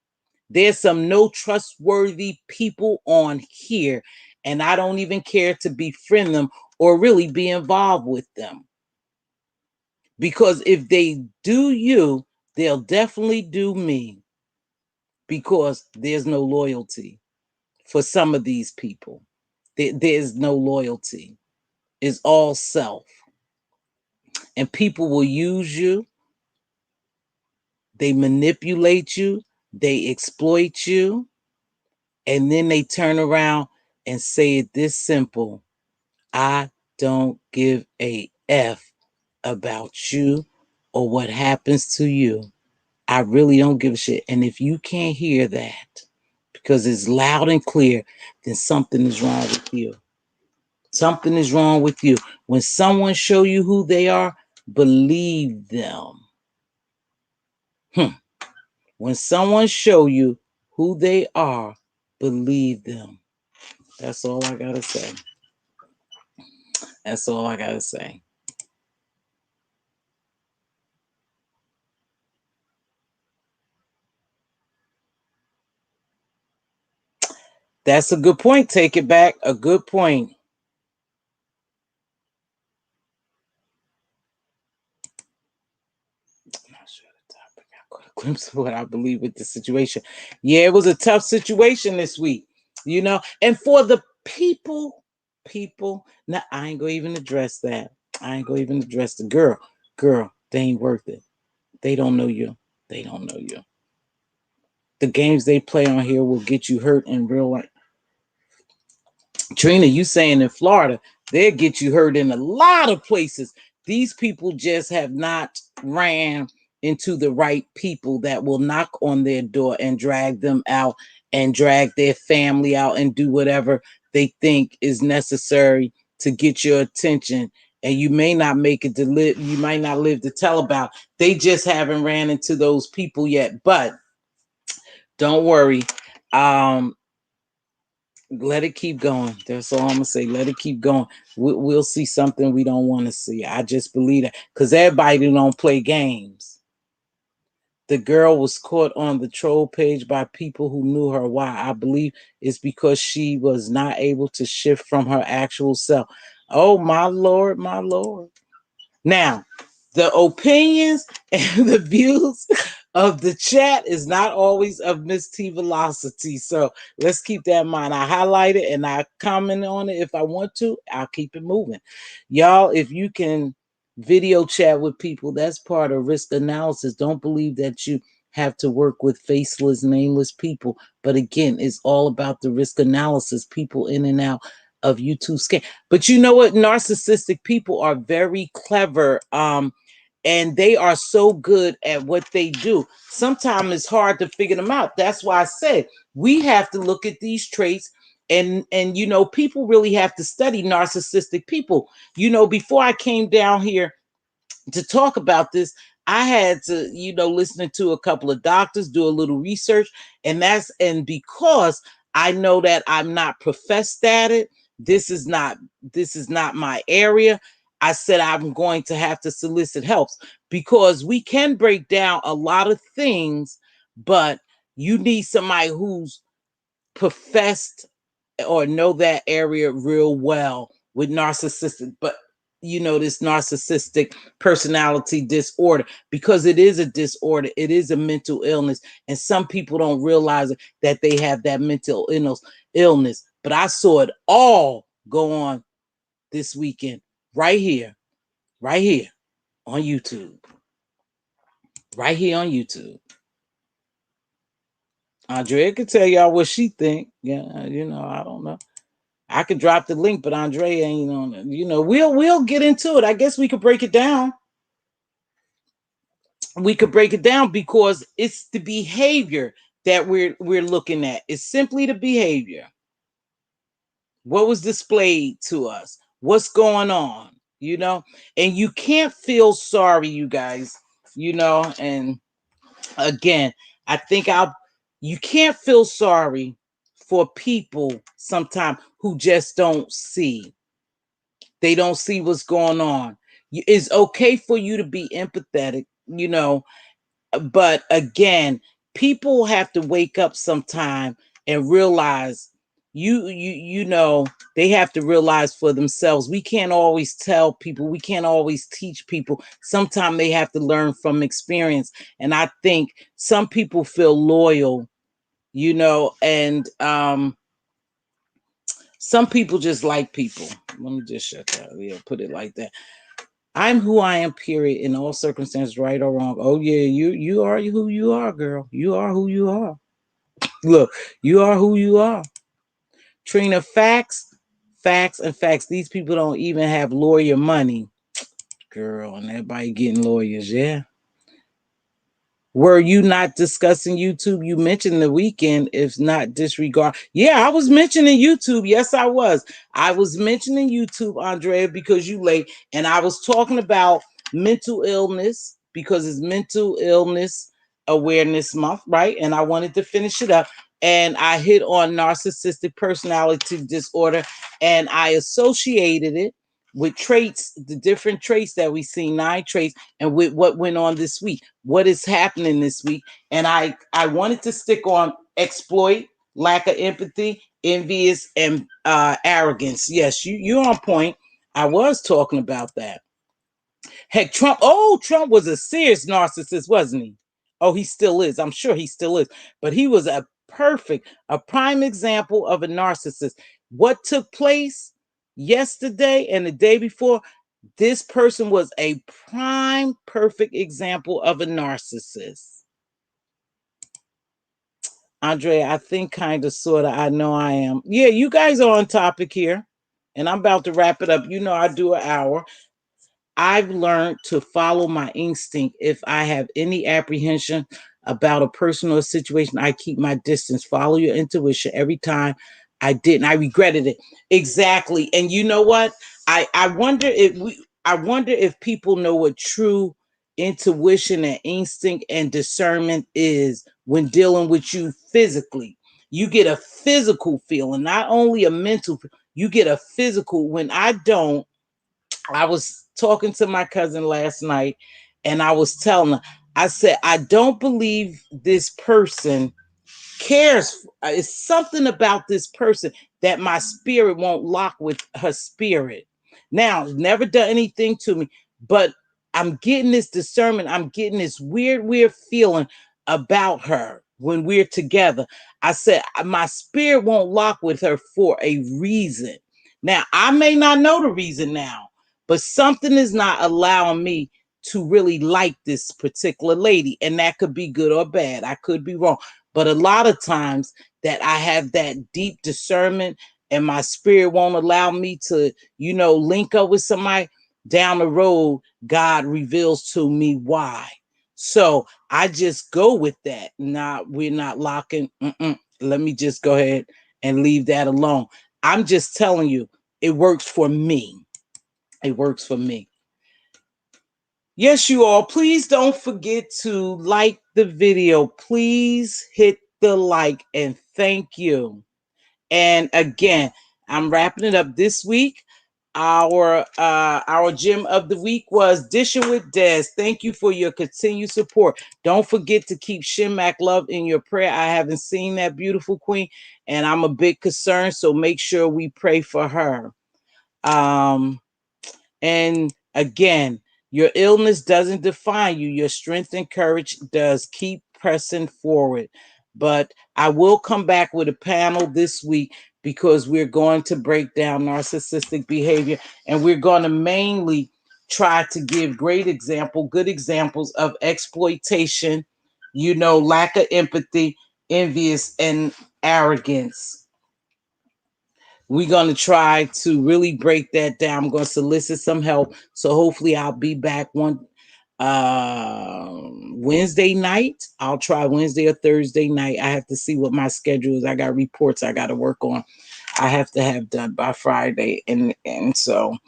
There's some no trustworthy people on here, and I don't even care to befriend them or really be involved with them. Because if they do you, they'll definitely do me, because there's no loyalty for some of these people. There's no loyalty. It's all self. And people will use you. They manipulate you. They exploit you. And then they turn around and say it this simple: I don't give a F about you or what happens to you. I really don't give a shit. And if you can't hear that because it's loud and clear, then something is wrong with you. Something is wrong with you. When someone show you who they are, believe them. When someone show you who they are, believe them. That's all I gotta say. That's all I gotta say. That's a good point. Take it back. A good point. I'm not sure the topic. I got a glimpse of what I believe with the situation. Yeah, it was a tough situation this week, and for the people. Now I ain't gonna even address that. I ain't gonna even address the girl. They ain't worth it. They don't know you. They don't know you. The games they play on here will get you hurt in real life. Trina, you saying in Florida, they'll get you hurt in a lot of places. These people just have not ran into the right people that will knock on their door and drag them out and drag their family out and do whatever they think is necessary to get your attention. And you may not make it to live, you might not live to tell about. They just haven't ran into those people yet. But don't worry. Let it keep going. That's all I'm gonna say. Let it keep going. We'll see something we don't want to see. I just believe that, because everybody don't play games. The girl was caught on the troll page by people who knew her. Why? I believe it's because she was not able to shift from her actual self. Oh my Lord, my Lord. Now, the opinions and the views of the chat is not always of Mz.Teavalocity. So let's keep that in mind. I highlight it and I comment on it if I want to. I'll keep it moving. Y'all, if you can video chat with people, that's part of risk analysis. Don't believe that you have to work with faceless, nameless people. But again, it's all about the risk analysis. People in and out of YouTube scam. But you know what? Narcissistic people are very clever. And they are so good at what they do. Sometimes it's hard to figure them out. That's why I said we have to look at these traits, and people really have to study narcissistic people. Before I came down here to talk about this, I had to, listening to a couple of doctors, do a little research, and because I know that I'm not professed at it, this is not my area. I said I'm going to have to solicit help, because we can break down a lot of things, but you need somebody who's professed or know that area real well with narcissistic. But this narcissistic personality disorder, because it is a disorder. It is a mental illness. And some people don't realize that they have that mental illness. But I saw it all go on this weekend, right here on YouTube. Right here on YouTube. Andrea can tell y'all what she think. Yeah, I don't know. I could drop the link, but Andrea ain't on it. We'll get into it. I guess we could break it down. We could break it down because it's the behavior that we're looking at. It's simply the behavior. What was displayed to us? What's going on? And you can't feel sorry, you guys. And again, I think you can't feel sorry for people sometimes who just don't see. They don't see what's going on. It's okay for you to be empathetic, but again, people have to wake up sometime and realize they have to realize for themselves. We can't always tell people, we can't always teach people. Sometimes they have to learn from experience. And I think some people feel loyal, and some people just like people. Let me just shut that. Yeah, put it like that. I'm who I am, period, in all circumstances, right or wrong. Oh yeah, you are who you are, girl. You are who you are. Look, you are who you are. Trina, facts, and facts. These people don't even have lawyer money. Girl, and everybody getting lawyers, yeah. Were you not discussing YouTube? You mentioned the weekend, if not disregard. Yeah, I was mentioning YouTube. Yes, I was. I was mentioning YouTube, Andrea, because you late. And I was talking about mental illness because it's Mental Illness Awareness Month, right? And I wanted to finish it up. And I hit on narcissistic personality disorder, and I associated it with traits, the different traits that we see, 9 traits, and with what went on this week, what is happening this week. And I wanted to stick on exploit, lack of empathy, envious, and arrogance. Yes, you're on point. I was talking about that. Heck, Trump was a serious narcissist, wasn't he? Oh, he still is. I'm sure he still is. But he was a prime example of a narcissist. What took place yesterday and the day before, this person was a prime, perfect example of a narcissist. Andrea, I think kind of, sort of, I know I am. Yeah, you guys are on topic here. And I'm about to wrap it up. I do an hour. I've learned to follow my instinct. If I have any apprehension about a person or a situation, I keep my distance. Follow your intuition. Every time I didn't, I regretted it. Exactly. And you know what? I wonder if people know what true intuition and instinct and discernment is when dealing with you physically. You get a physical feeling, not only a mental. You get a physical. When I don't, I was talking to my cousin last night, and I was telling her, I said, I don't believe this person cares. It's something about this person that my spirit won't lock with her spirit. Now, never done anything to me, but I'm getting this discernment. I'm getting this weird feeling about her when we're together. I said, my spirit won't lock with her for a reason. Now, I may not know the reason now, but something is not allowing me to really like this particular lady. And that could be good or bad. I could be wrong. But a lot of times that I have that deep discernment and my spirit won't allow me to, link up with somebody down the road, God reveals to me why. So I just go with that. We're not locking. Let me just go ahead and leave that alone. I'm just telling you, it works for me. It works for me. Yes, you all, please don't forget to like the video. Please hit the like, and thank you. And again, I'm wrapping it up this week. Our gem of the week was Dishing with Des. Thank you for your continued support. Don't forget to keep Shimak Love in your prayer. I haven't seen that beautiful queen, and I'm a bit concerned, so make sure we pray for her. And again, your illness doesn't define you. Your strength and courage does. Keep pressing forward. But I will come back with a panel this week because we're going to break down narcissistic behavior, and we're going to mainly try to give good examples of exploitation, lack of empathy, envious, and arrogance. We're going to try to really break that down. I'm going to solicit some help. So hopefully I'll be back one Wednesday night. I'll try Wednesday or Thursday night. I have to see what my schedule is. I got reports I got to work on. I have to have done by Friday. And so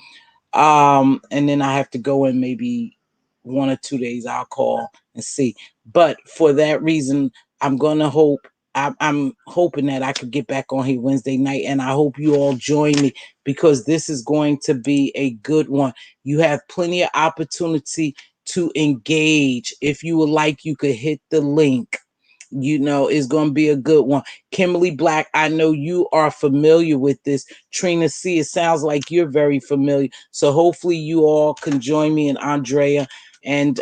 and then I have to go in maybe 1 or 2 days. I'll call and see. But for that reason, I'm gonna hope. I'm hoping that I could get back on here Wednesday night, and I hope you all join me because this is going to be a good one. You have plenty of opportunity to engage. If you would like, you could hit the link. It's going to be a good one. Kimberly Black, I know you are familiar with this. Trina C, it sounds like you're very familiar. So hopefully you all can join me, and Andrea and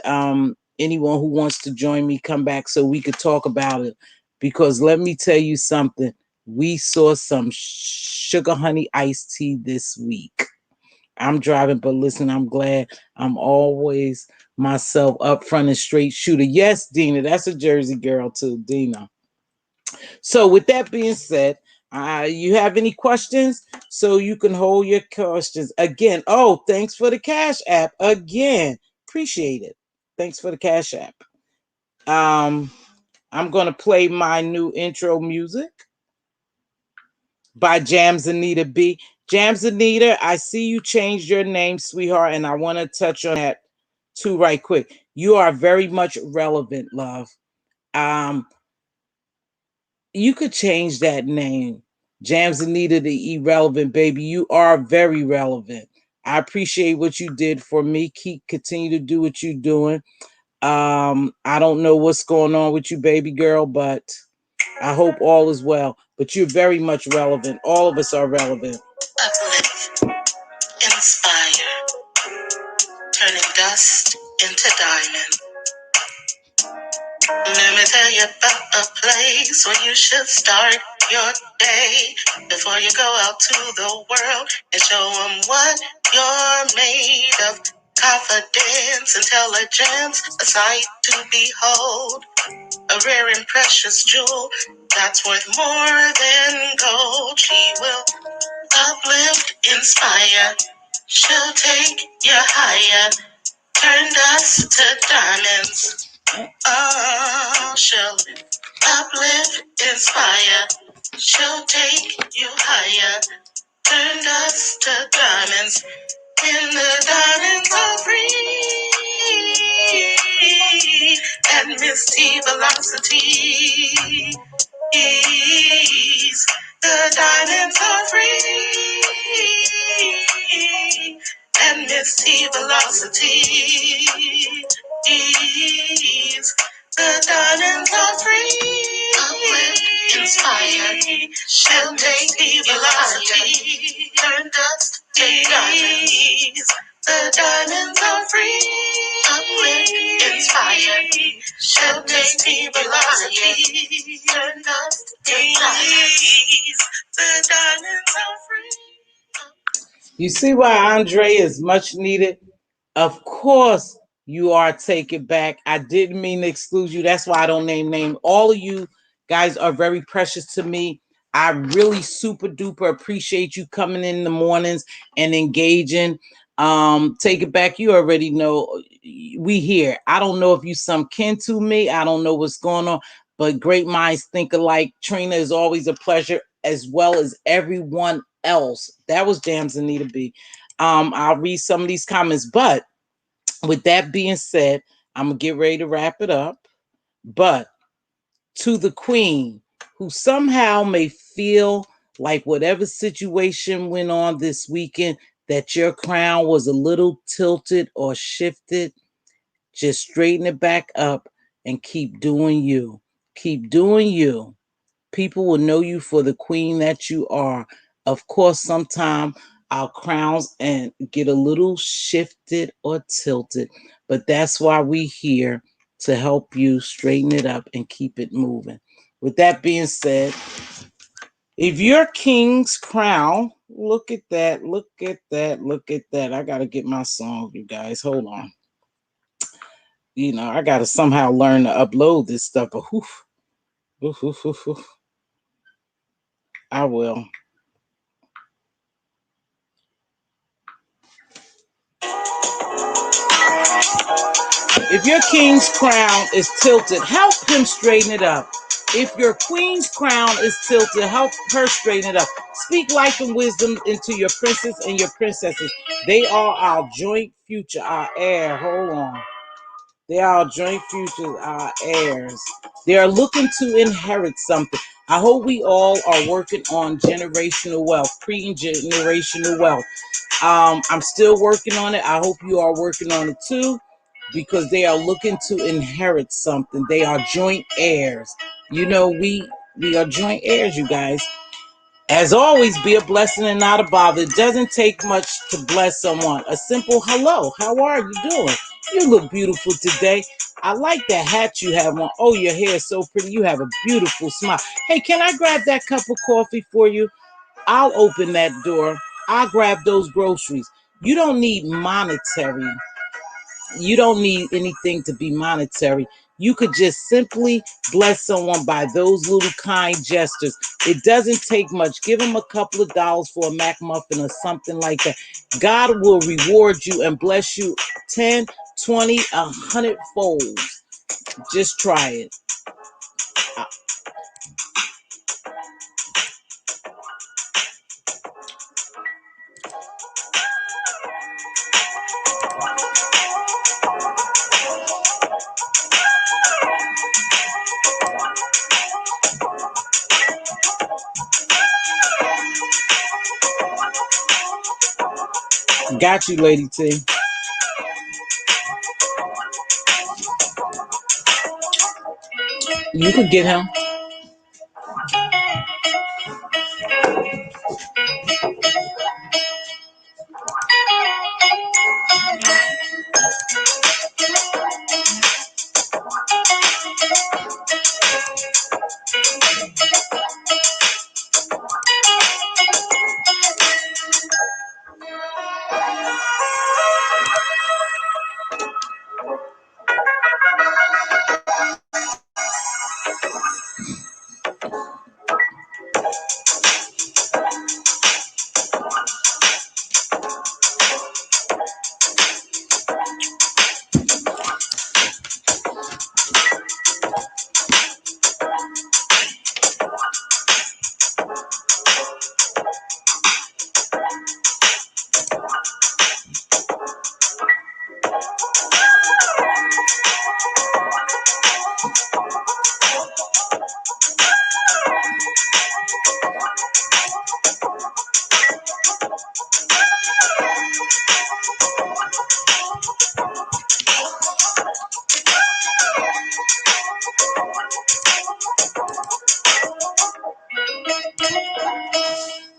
anyone who wants to join me, come back so we could talk about it. Because let me tell you something. We saw some sugar honey iced tea this week. I'm driving, but listen, I'm glad I'm always myself up front and straight shooter. Yes, Dina, that's a Jersey girl too, Dina. So with that being said, you have any questions? So you can hold your questions. Again, thanks for the Cash App. Again, appreciate it. Thanks for the Cash App. I'm going to play my new intro music by Jams Anita B. Jams Anita, I see you changed your name, sweetheart, and I want to touch on that too right quick. You are very much relevant, love. You could change that name. Jams Anita the irrelevant, baby. You are very relevant. I appreciate what you did for me. Continue to do what you're doing. I don't know what's going on with you, baby girl, but I hope all is well. But you're very much relevant. All of us are relevant. Uplift, inspire, turning dust into diamond. Let me tell you about a place where you should start your day before you go out to the world and show them what you're made of. Confidence, intelligence, a sight to behold. A rare and precious jewel that's worth more than gold. She will uplift, inspire. She'll take you higher, turn dust to diamonds. Oh, she'll uplift, inspire. She'll take you higher, turn dust to diamonds. In the diamonds are free. And Mz.Teavalocity. The diamonds are free. And Mz.Teavalocity. The diamonds are free. Uplift, inspire. She'll take velocity. Turn dust to diamonds. The diamonds are free. Uplift, inspire. She'll take velocity. Turn dust to diamonds. The diamonds are free. You see why Andre is much needed? Of course, you are taken back. I didn't mean to exclude you. That's why I don't name. All of you guys are very precious to me. I really super duper appreciate you coming in the mornings and engaging. Take it back. You already know we here. I don't know if you some kin to me. I don't know what's going on, but great minds think alike. Trina is always a pleasure, as well as everyone else. That was Jams Anita B. I'll read some of these comments, but with that being said, I'm gonna get ready to wrap it up. But to the queen, who somehow may feel like whatever situation went on this weekend, that your crown was a little tilted or shifted, just straighten it back up and keep doing you. Keep doing you. People will know you for the queen that you are. Of course, sometimes our crowns and get a little shifted or tilted. But that's why we here to help you straighten it up and keep it moving. With that being said, if your king's crown, look at that, look at that, look at that. I got to get my song, you guys. Hold on. You know, I got to somehow learn to upload this stuff. But I will. If your king's crown is tilted, help him straighten it up. If your queen's crown is tilted, help her straighten it up. Speak life and wisdom into your princes and your princesses. They are our joint future, our heir. Hold on. They are our joint futures, our heirs. They are looking to inherit something. I hope we all are working on generational wealth, pre-generational wealth. I'm still working on it. I hope you are working on it too, because they are looking to inherit something. They are joint heirs. You know, we are joint heirs, you guys. As always, be a blessing and not a bother. It doesn't take much to bless someone. A simple hello. How are you doing? You look beautiful today. I like that hat you have on. Oh, your hair is so pretty. You have a beautiful smile. Hey, can I grab that cup of coffee for you? I'll open that door. I'll grab those groceries. You don't need monetary. You don't need anything to be monetary. You could just simply bless someone by those little kind gestures. It doesn't take much. Give them a couple of dollars for a Mac muffin or something like that. God will reward you and bless you 10, 20, 100 folds. Just try it. Got you, Lady T. You could get him.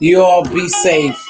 You all be safe.